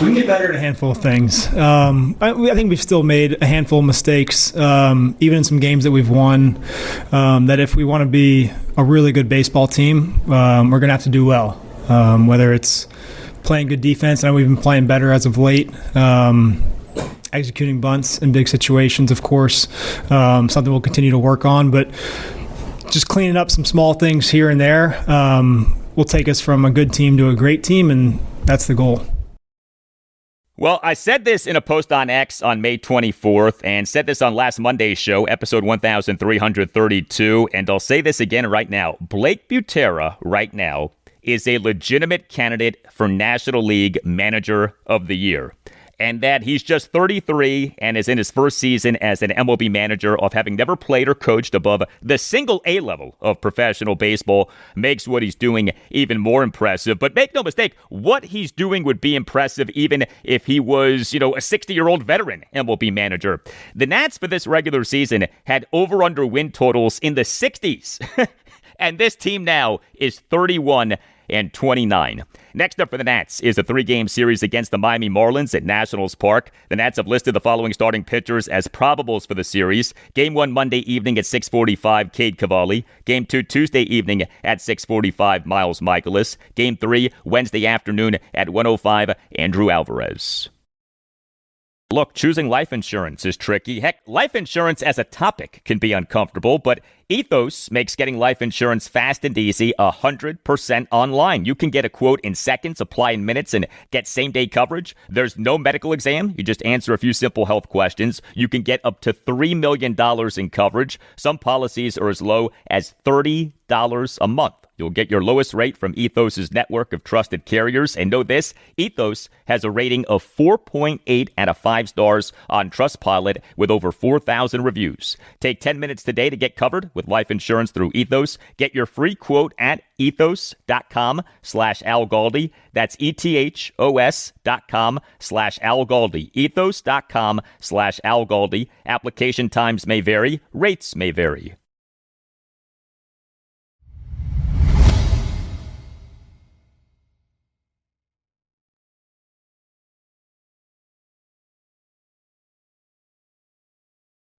We can get better at a handful of things. I think we've still made a handful of mistakes, even in some games that we've won, that if we want to be a really good baseball team, we're going to have to do well, whether it's playing good defense. I know we've been playing better as of late, executing bunts in big situations, of course, something we'll continue to work on, but just cleaning up some small things here and there will take us from a good team to a great team, and that's the goal. Well, I said this in a post on X on May 24th and said this on last Monday's show, episode 1332, and I'll say this again right now. Blake Butera right now is a legitimate candidate for National League Manager of the Year. And that he's just 33 and is in his first season as an MLB manager, of having never played or coached above the single A level of professional baseball, makes what he's doing even more impressive. But make no mistake, what he's doing would be impressive even if he was, a 60-year-old veteran MLB manager. The Nats for this regular season had over-under win totals in the 60s. And this team now is 31-29. Next up for the Nats is a 3-game series against the Miami Marlins at Nationals Park. The Nats have listed the following starting pitchers as probables for the series. Game 1 Monday evening at 6:45, Cade Cavalli. Game 2 Tuesday evening at 6:45, Miles Michaelis. Game 3 Wednesday afternoon at 1:05, Andrew Alvarez. Look, choosing life insurance is tricky. Heck, life insurance as a topic can be uncomfortable, but Ethos makes getting life insurance fast and easy 100% online. You can get a quote in seconds, apply in minutes, and get same-day coverage. There's no medical exam. You just answer a few simple health questions. You can get up to $3 million in coverage. Some policies are as low as $30 a month. You'll get your lowest rate from Ethos' network of trusted carriers. And know this, Ethos has a rating of 4.8 out of 5 stars on Trustpilot with over 4,000 reviews. Take 10 minutes today to get covered with life insurance through Ethos. Get your free quote at ethos.com/Al Galdi. That's ethos.com/Al Galdi. Ethos.com/Al Galdi. Application times may vary. Rates may vary.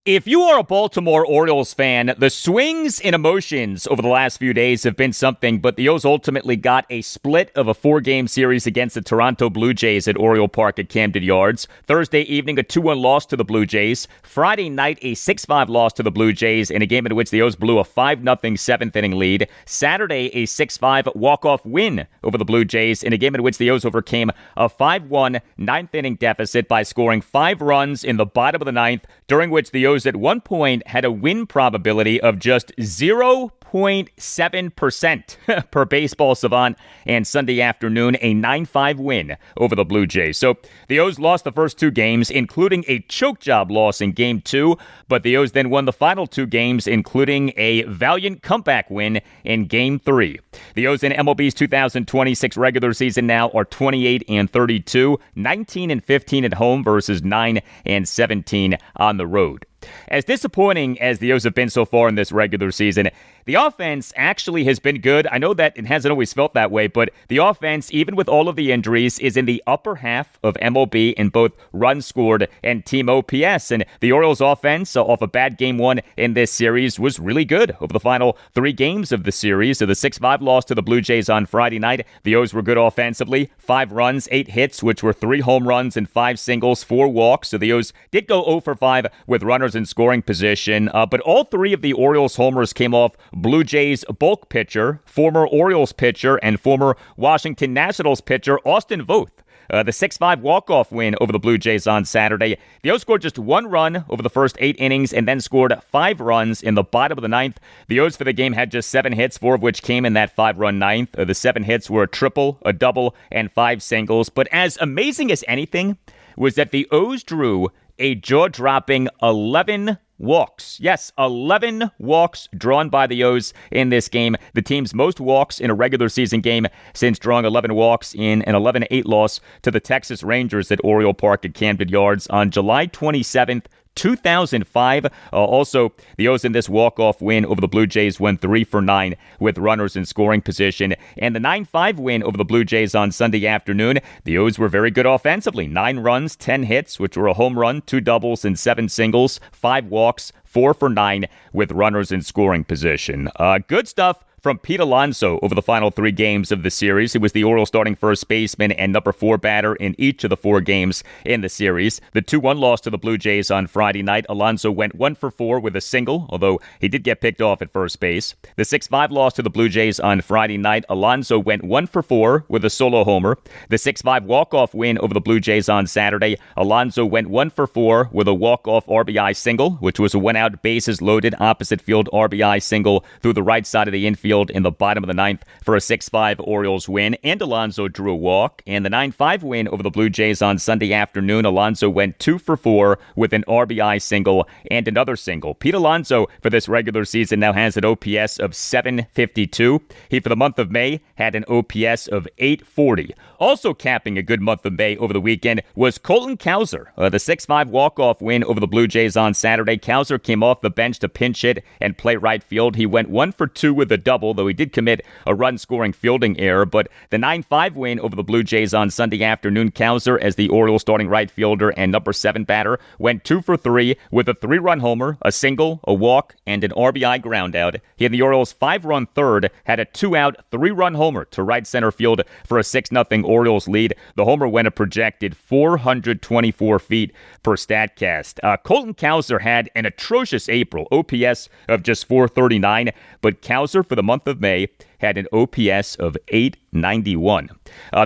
If you are a Baltimore Orioles fan, the swings in emotions over the last few days have been something, but the O's ultimately got a split of a 4-game series against the Toronto Blue Jays at Oriole Park at Camden Yards. Thursday evening, a 2-1 loss to the Blue Jays. Friday night, a 6-5 loss to the Blue Jays in a game in which the O's blew a 5-0 7th-inning lead. Saturday, a 6-5 walk-off win over the Blue Jays in a game in which the O's overcame a 5-1 9th-inning deficit by scoring 5 runs in the bottom of the 9th, during which the O's at one point had a win probability of just 0.7% per Baseball Savant, and Sunday afternoon, a 9-5 win over the Blue Jays. So the O's lost the first 2 games, including a choke job loss in Game 2, but the O's then won the final 2 games, including a valiant comeback win in Game 3. The O's in MLB's 2026 regular season now are 28-32, 19-15 at home versus 9-17 on the road. As disappointing as the O's have been so far in this regular season, the offense actually has been good. I know that it hasn't always felt that way, but the offense, even with all of the injuries, is in the upper half of MLB in both runs scored and team OPS. And the Orioles offense, off a bad Game 1 in this series, was really good over the final 3 games of the series. So the 6-5 loss to the Blue Jays on Friday night, the O's were good offensively. 5 runs, 8 hits, which were 3 home runs and 5 singles, 4 walks. So the O's did go 0 for 5 with runners in scoring position. But all 3 of the Orioles homers came off Blue Jays bulk pitcher, former Orioles pitcher, and former Washington Nationals pitcher Austin Voth. The 6-5 walk-off win over the Blue Jays on Saturday. The O's scored just 1 run over the first 8 innings and then scored 5 runs in the bottom of the 9th. The O's for the game had just 7 hits, 4 of which came in that 5-run 9th. The 7 hits were a triple, a double, and 5 singles. But as amazing as anything was that the O's drew a jaw-dropping 11 walks. Yes, 11 walks drawn by the O's in this game. The team's most walks in a regular season game since drawing 11 walks in an 11-8 loss to the Texas Rangers at Oriole Park at Camden Yards on July 27th, 2005. Also, the O's in this walk-off win over the Blue Jays went 3 for 9 with runners in scoring position. And the 9-5 win over the Blue Jays on Sunday afternoon, the O's were very good offensively. 9 runs, 10 hits, which were a home run, 2 doubles, and 7 singles, 5 walks, 4 for 9 with runners in scoring position. Good stuff from Pete Alonso over the final 3 games of the series. He was the Orioles starting first baseman and number 4 batter in each of the 4 games in the series. The 2-1 loss to the Blue Jays on Friday night, Alonso went 1 for 4 with a single, although he did get picked off at first base. The 6-5 loss to the Blue Jays on Friday night, Alonso went 1 for 4 with a solo homer. The 6-5 walk-off win over the Blue Jays on Saturday, Alonso went 1 for 4 with a walk-off RBI single, which was a one-out bases loaded opposite field RBI single through the right side of the infield in the bottom of the 9th for a 6-5 Orioles win, and Alonso drew a walk. And the 9-5 win over the Blue Jays on Sunday afternoon, Alonso went 2 for 4 with an RBI single and another single. Pete Alonso for this regular season now has an OPS of 752. He, for the month of May, had an OPS of 840. Also capping a good month of May over the weekend was Colton Cowser. The 6-5 walk-off win over the Blue Jays on Saturday. Cowser came off the bench to pinch hit and play right field. He went 1 for 2 with a double, though he did commit a run-scoring fielding error. But the 9-5 win over the Blue Jays on Sunday afternoon, Cowser, as the Orioles starting right fielder and number 7 batter, went 2 for 3 with a 3-run homer, a single, a walk, and an RBI groundout. He and the Orioles' 5-run third had a 2-out, 3-run homer to right center field for a 6-0 Orioles lead. The homer went a projected 424 feet per StatCast. Colton Cowser had an atrocious April, OPS of just 439, but Cowser for the month of May had an OPS of 891.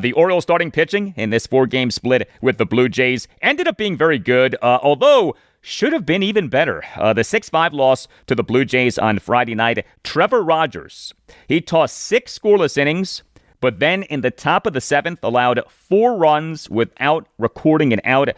The Orioles starting pitching in this 4-game split with the Blue Jays ended up being very good, although should have been even better. The 6-5 loss to the Blue Jays on Friday night. Trevor Rogers, he tossed 6 scoreless innings, but then in the top of the 7th allowed 4 runs without recording an out.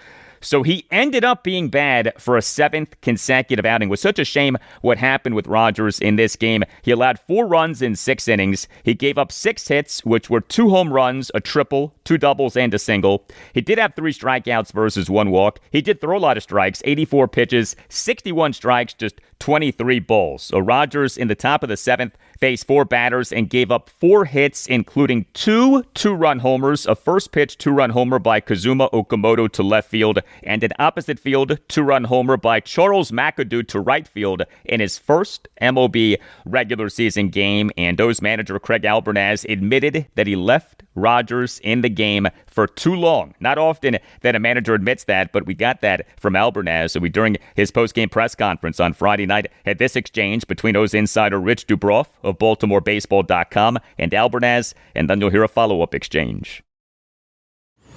So he ended up being bad for a 7th consecutive outing. It was such a shame what happened with Rogers in this game. He allowed 4 runs in 6 innings. He gave up 6 hits, which were 2 home runs, a triple, 2 doubles, and a single. He did have 3 strikeouts versus 1 walk. He did throw a lot of strikes, 84 pitches, 61 strikes, just 23 balls. So Rogers in the top of the 7th faced 4 batters and gave up 4 hits, including 2 2-run homers, a first pitch 2-run homer by Kazuma Okamoto to left field, and an opposite field 2-run homer by Charles McAdoo to right field in his first MLB regular season game. And O's manager Craig Albernaz admitted that he left Rogers in the game for too long. Not often that a manager admits that, but we got that from Albernaz. So during his post-game press conference on Friday night, had this exchange between O's insider Rich Dubroff of BaltimoreBaseball.com and Albernaz, and then you'll hear a follow-up exchange.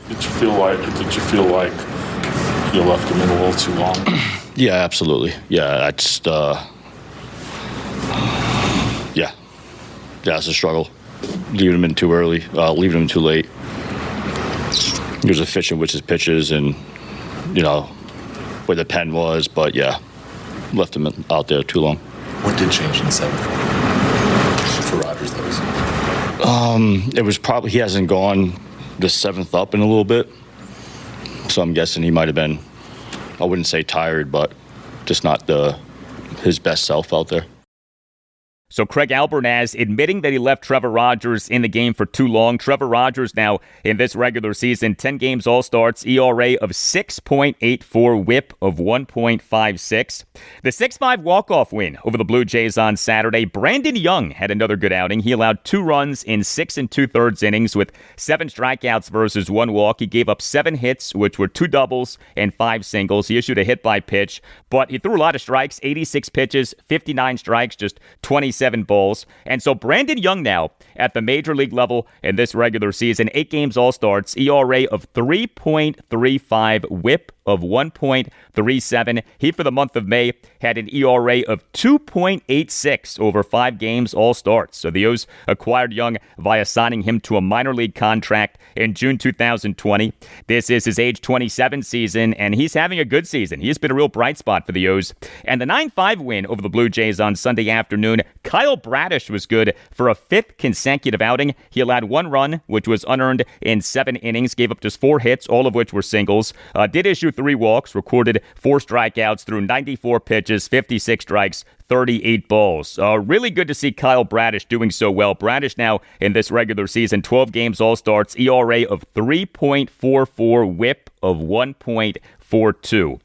Did you feel like you left him in a little too long? Yeah, absolutely. Yeah, it's it's a struggle. Leaving him in too early, leaving him too late. He was efficient with his pitches and, where the pen was, but yeah, left him out there too long. What did change in the 7th for Rogers, that was? It was probably he hasn't gone the 7th up in a little bit, so I'm guessing he might have been, I wouldn't say tired, but just not his best self out there. So Craig Albernaz admitting that he left Trevor Rogers in the game for too long. Trevor Rogers now in this regular season, 10 games all-starts, ERA of 6.84, whip of 1.56. The 6-5 walk-off win over the Blue Jays on Saturday. Brandon Aiyuk had another good outing. He allowed 2 runs in 6 2/3 innings with 7 strikeouts versus 1 walk. He gave up 7 hits, which were 2 doubles and 5 singles. He issued a hit by pitch, but he threw a lot of strikes, 86 pitches, 59 strikes, just 27 balls. And so Brandon Aiyuk now at the major league level in this regular season, 8 games all-starts, ERA of 3.35, whip of 1.37. He, for the month of May, had an ERA of 2.86 over 5 games all-starts. So the O's acquired Aiyuk via signing him to a minor league contract in June 2020. This is his age 27 season, and he's having a good season. He's been a real bright spot for the O's. And the 9-5 win over the Blue Jays on Sunday afternoon, Kyle Bradish was good for a 5th consecutive outing. He allowed 1 run, which was unearned in 7 innings, gave up just 4 hits, all of which were singles. Did issue 3 walks, recorded 4 strikeouts through 94 pitches, 56 strikes, 38 balls. Really good to see Kyle Bradish doing so well. Bradish now in this regular season, 12 games all-starts, ERA of 3.44, whip of 1.42.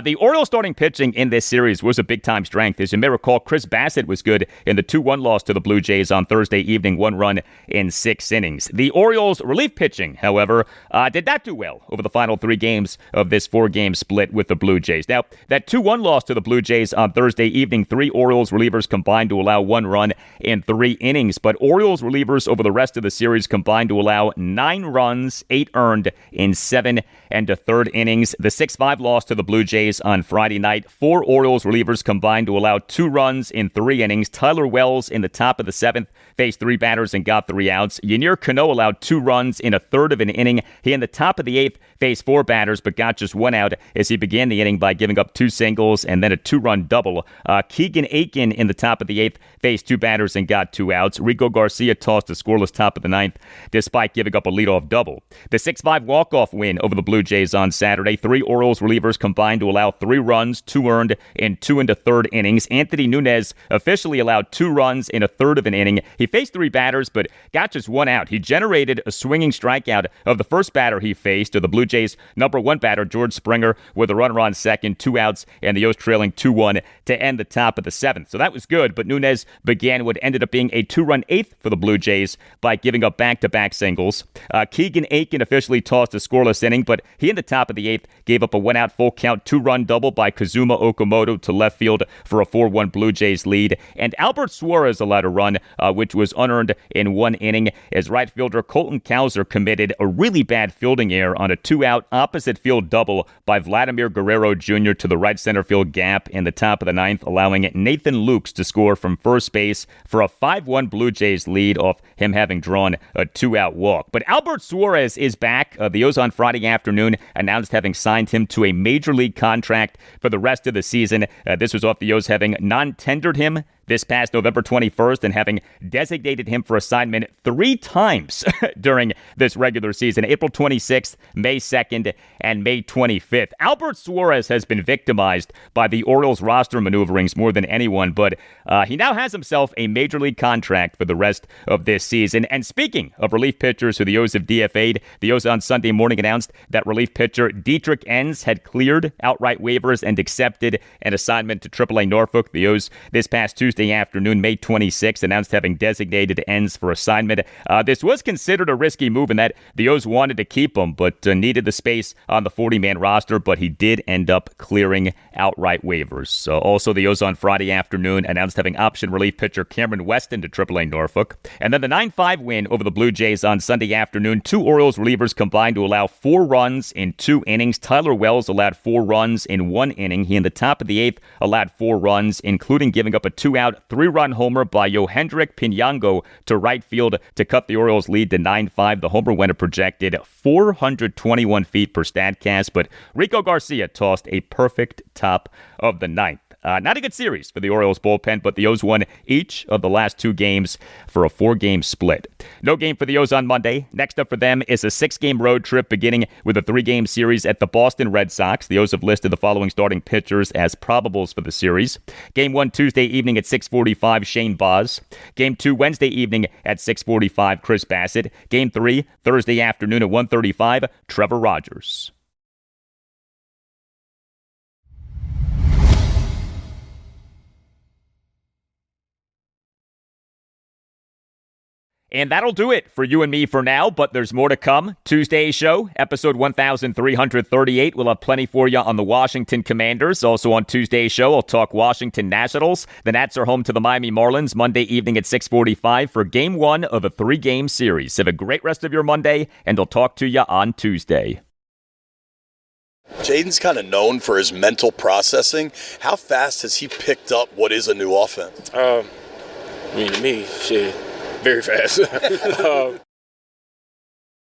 The Orioles starting pitching in this series was a big-time strength. As you may recall, Chris Bassett was good in the 2-1 loss to the Blue Jays on Thursday evening, 1 run in 6 innings. The Orioles relief pitching, however, did not do well over the final 3 games of this 4-game split with the Blue Jays. Now, that 2-1 loss to the Blue Jays on Thursday evening, 3 Orioles relievers combined to allow 1 run in 3 innings, but Orioles relievers over the rest of the series combined to allow 9 runs, 8 earned in 7 1/3 innings. The 6-5 loss to the Blue Jays on Friday night, 4 Orioles relievers combined to allow 2 runs in 3 innings. Tyler Wells in the top of the 7th faced 3 batters and got 3 outs. Yennier Cano allowed 2 runs in 1/3 of an inning. He in the top of the 8th faced 4 batters but got just 1 out as he began the inning by giving up 2 singles and then a 2-run double. Keegan Aiken in the top of the 8th faced 2 batters and got 2 outs. Rico Garcia tossed a scoreless top of the 9th despite giving up a leadoff double. The 6-5 walk-off win over the Blue Jays on Saturday, 3 Orioles relievers combined to allow 3 runs, 2 earned in 2 1/3 innings. Anthony Nunez officially allowed 2 runs in 1/3 of an inning. He faced 3 batters but got just 1 out. He generated a swinging strikeout of the first batter he faced, to the Blue Jays' #1 batter, George Springer, with a runner on second, 2 outs, and the O's trailing 2-1 to end the top top of the 7th. So that was good, but Nunez began what ended up being a 2-run 8th for the Blue Jays by giving up back-to-back singles. Keegan Aiken officially tossed a scoreless inning, but he in the top of the 8th gave up a 1-out full count 2-run double by Kazuma Okamoto to left field for a 4-1 Blue Jays lead. And Albert Suarez allowed a run, which was unearned in 1 inning, as right fielder Colton Cowser committed a really bad fielding error on a 2-out opposite field double by Vladimir Guerrero Jr. to the right center field gap in the top of the 9th, allowing Nathan Lukes to score from first base for a 5-1 Blue Jays lead off him having drawn a 2-out walk. But Albert Suarez is back. The O's on Friday afternoon announced having signed him to a major league contract for the rest of the season. This was off the O's having non-tendered him this past November 21st and having designated him for assignment 3 times during this regular season, April 26th, May 2nd, and May 25th. Albert Suarez has been victimized by the Orioles roster maneuverings more than anyone, but he now has himself a major league contract for the rest of this season. And speaking of relief pitchers who the O's have DFA'd, the O's on Sunday morning announced that relief pitcher Dietrich Enns had cleared outright waivers and accepted an assignment to AAA Norfolk. The O's this past Tuesday afternoon, May 26th, announced having designated Enns for assignment. This was considered a risky move in that the O's wanted to keep him, but needed the space on the 40-man roster, but he did end up clearing outright waivers. Also, the O's on Friday afternoon announced having optioned relief pitcher Cameron Weston to AAA Norfolk. And then the 9-5 win over the Blue Jays on Sunday afternoon. 2 Orioles relievers combined to allow 4 runs in 2 innings. Tyler Wells allowed 4 runs in 1 inning. He, in the top of the 8th, allowed 4 runs, including giving up a 2-out 3-run homer by Yohendrick Pinyango to right field to cut the Orioles' lead to 9-5. The homer went a projected 421 feet per Statcast, but Rico Garcia tossed a perfect top of the 9th. Not a good series for the Orioles bullpen, but the O's won each of the last 2 games for a 4-game split. No game for the O's on Monday. Next up for them is a 6-game road trip beginning with a 3-game series at the Boston Red Sox. The O's have listed the following starting pitchers as probables for the series. Game 1 Tuesday evening at 6:45, Shane Baz. Game 2 Wednesday evening at 6:45, Chris Bassett. Game 3 Thursday afternoon at 1:35, Trevor Rogers. And that'll do it for you and me for now, but there's more to come. Tuesday's show, episode 1338. We'll have plenty for you on the Washington Commanders. Also on Tuesday's show, I'll talk Washington Nationals. The Nats are home to the Miami Marlins Monday evening at 6:45 for Game 1 of a 3-game series. Have a great rest of your Monday, and I'll talk to you on Tuesday. Jayden's kind of known for his mental processing. How fast has he picked up what is a new offense? To me, shit. Very fast.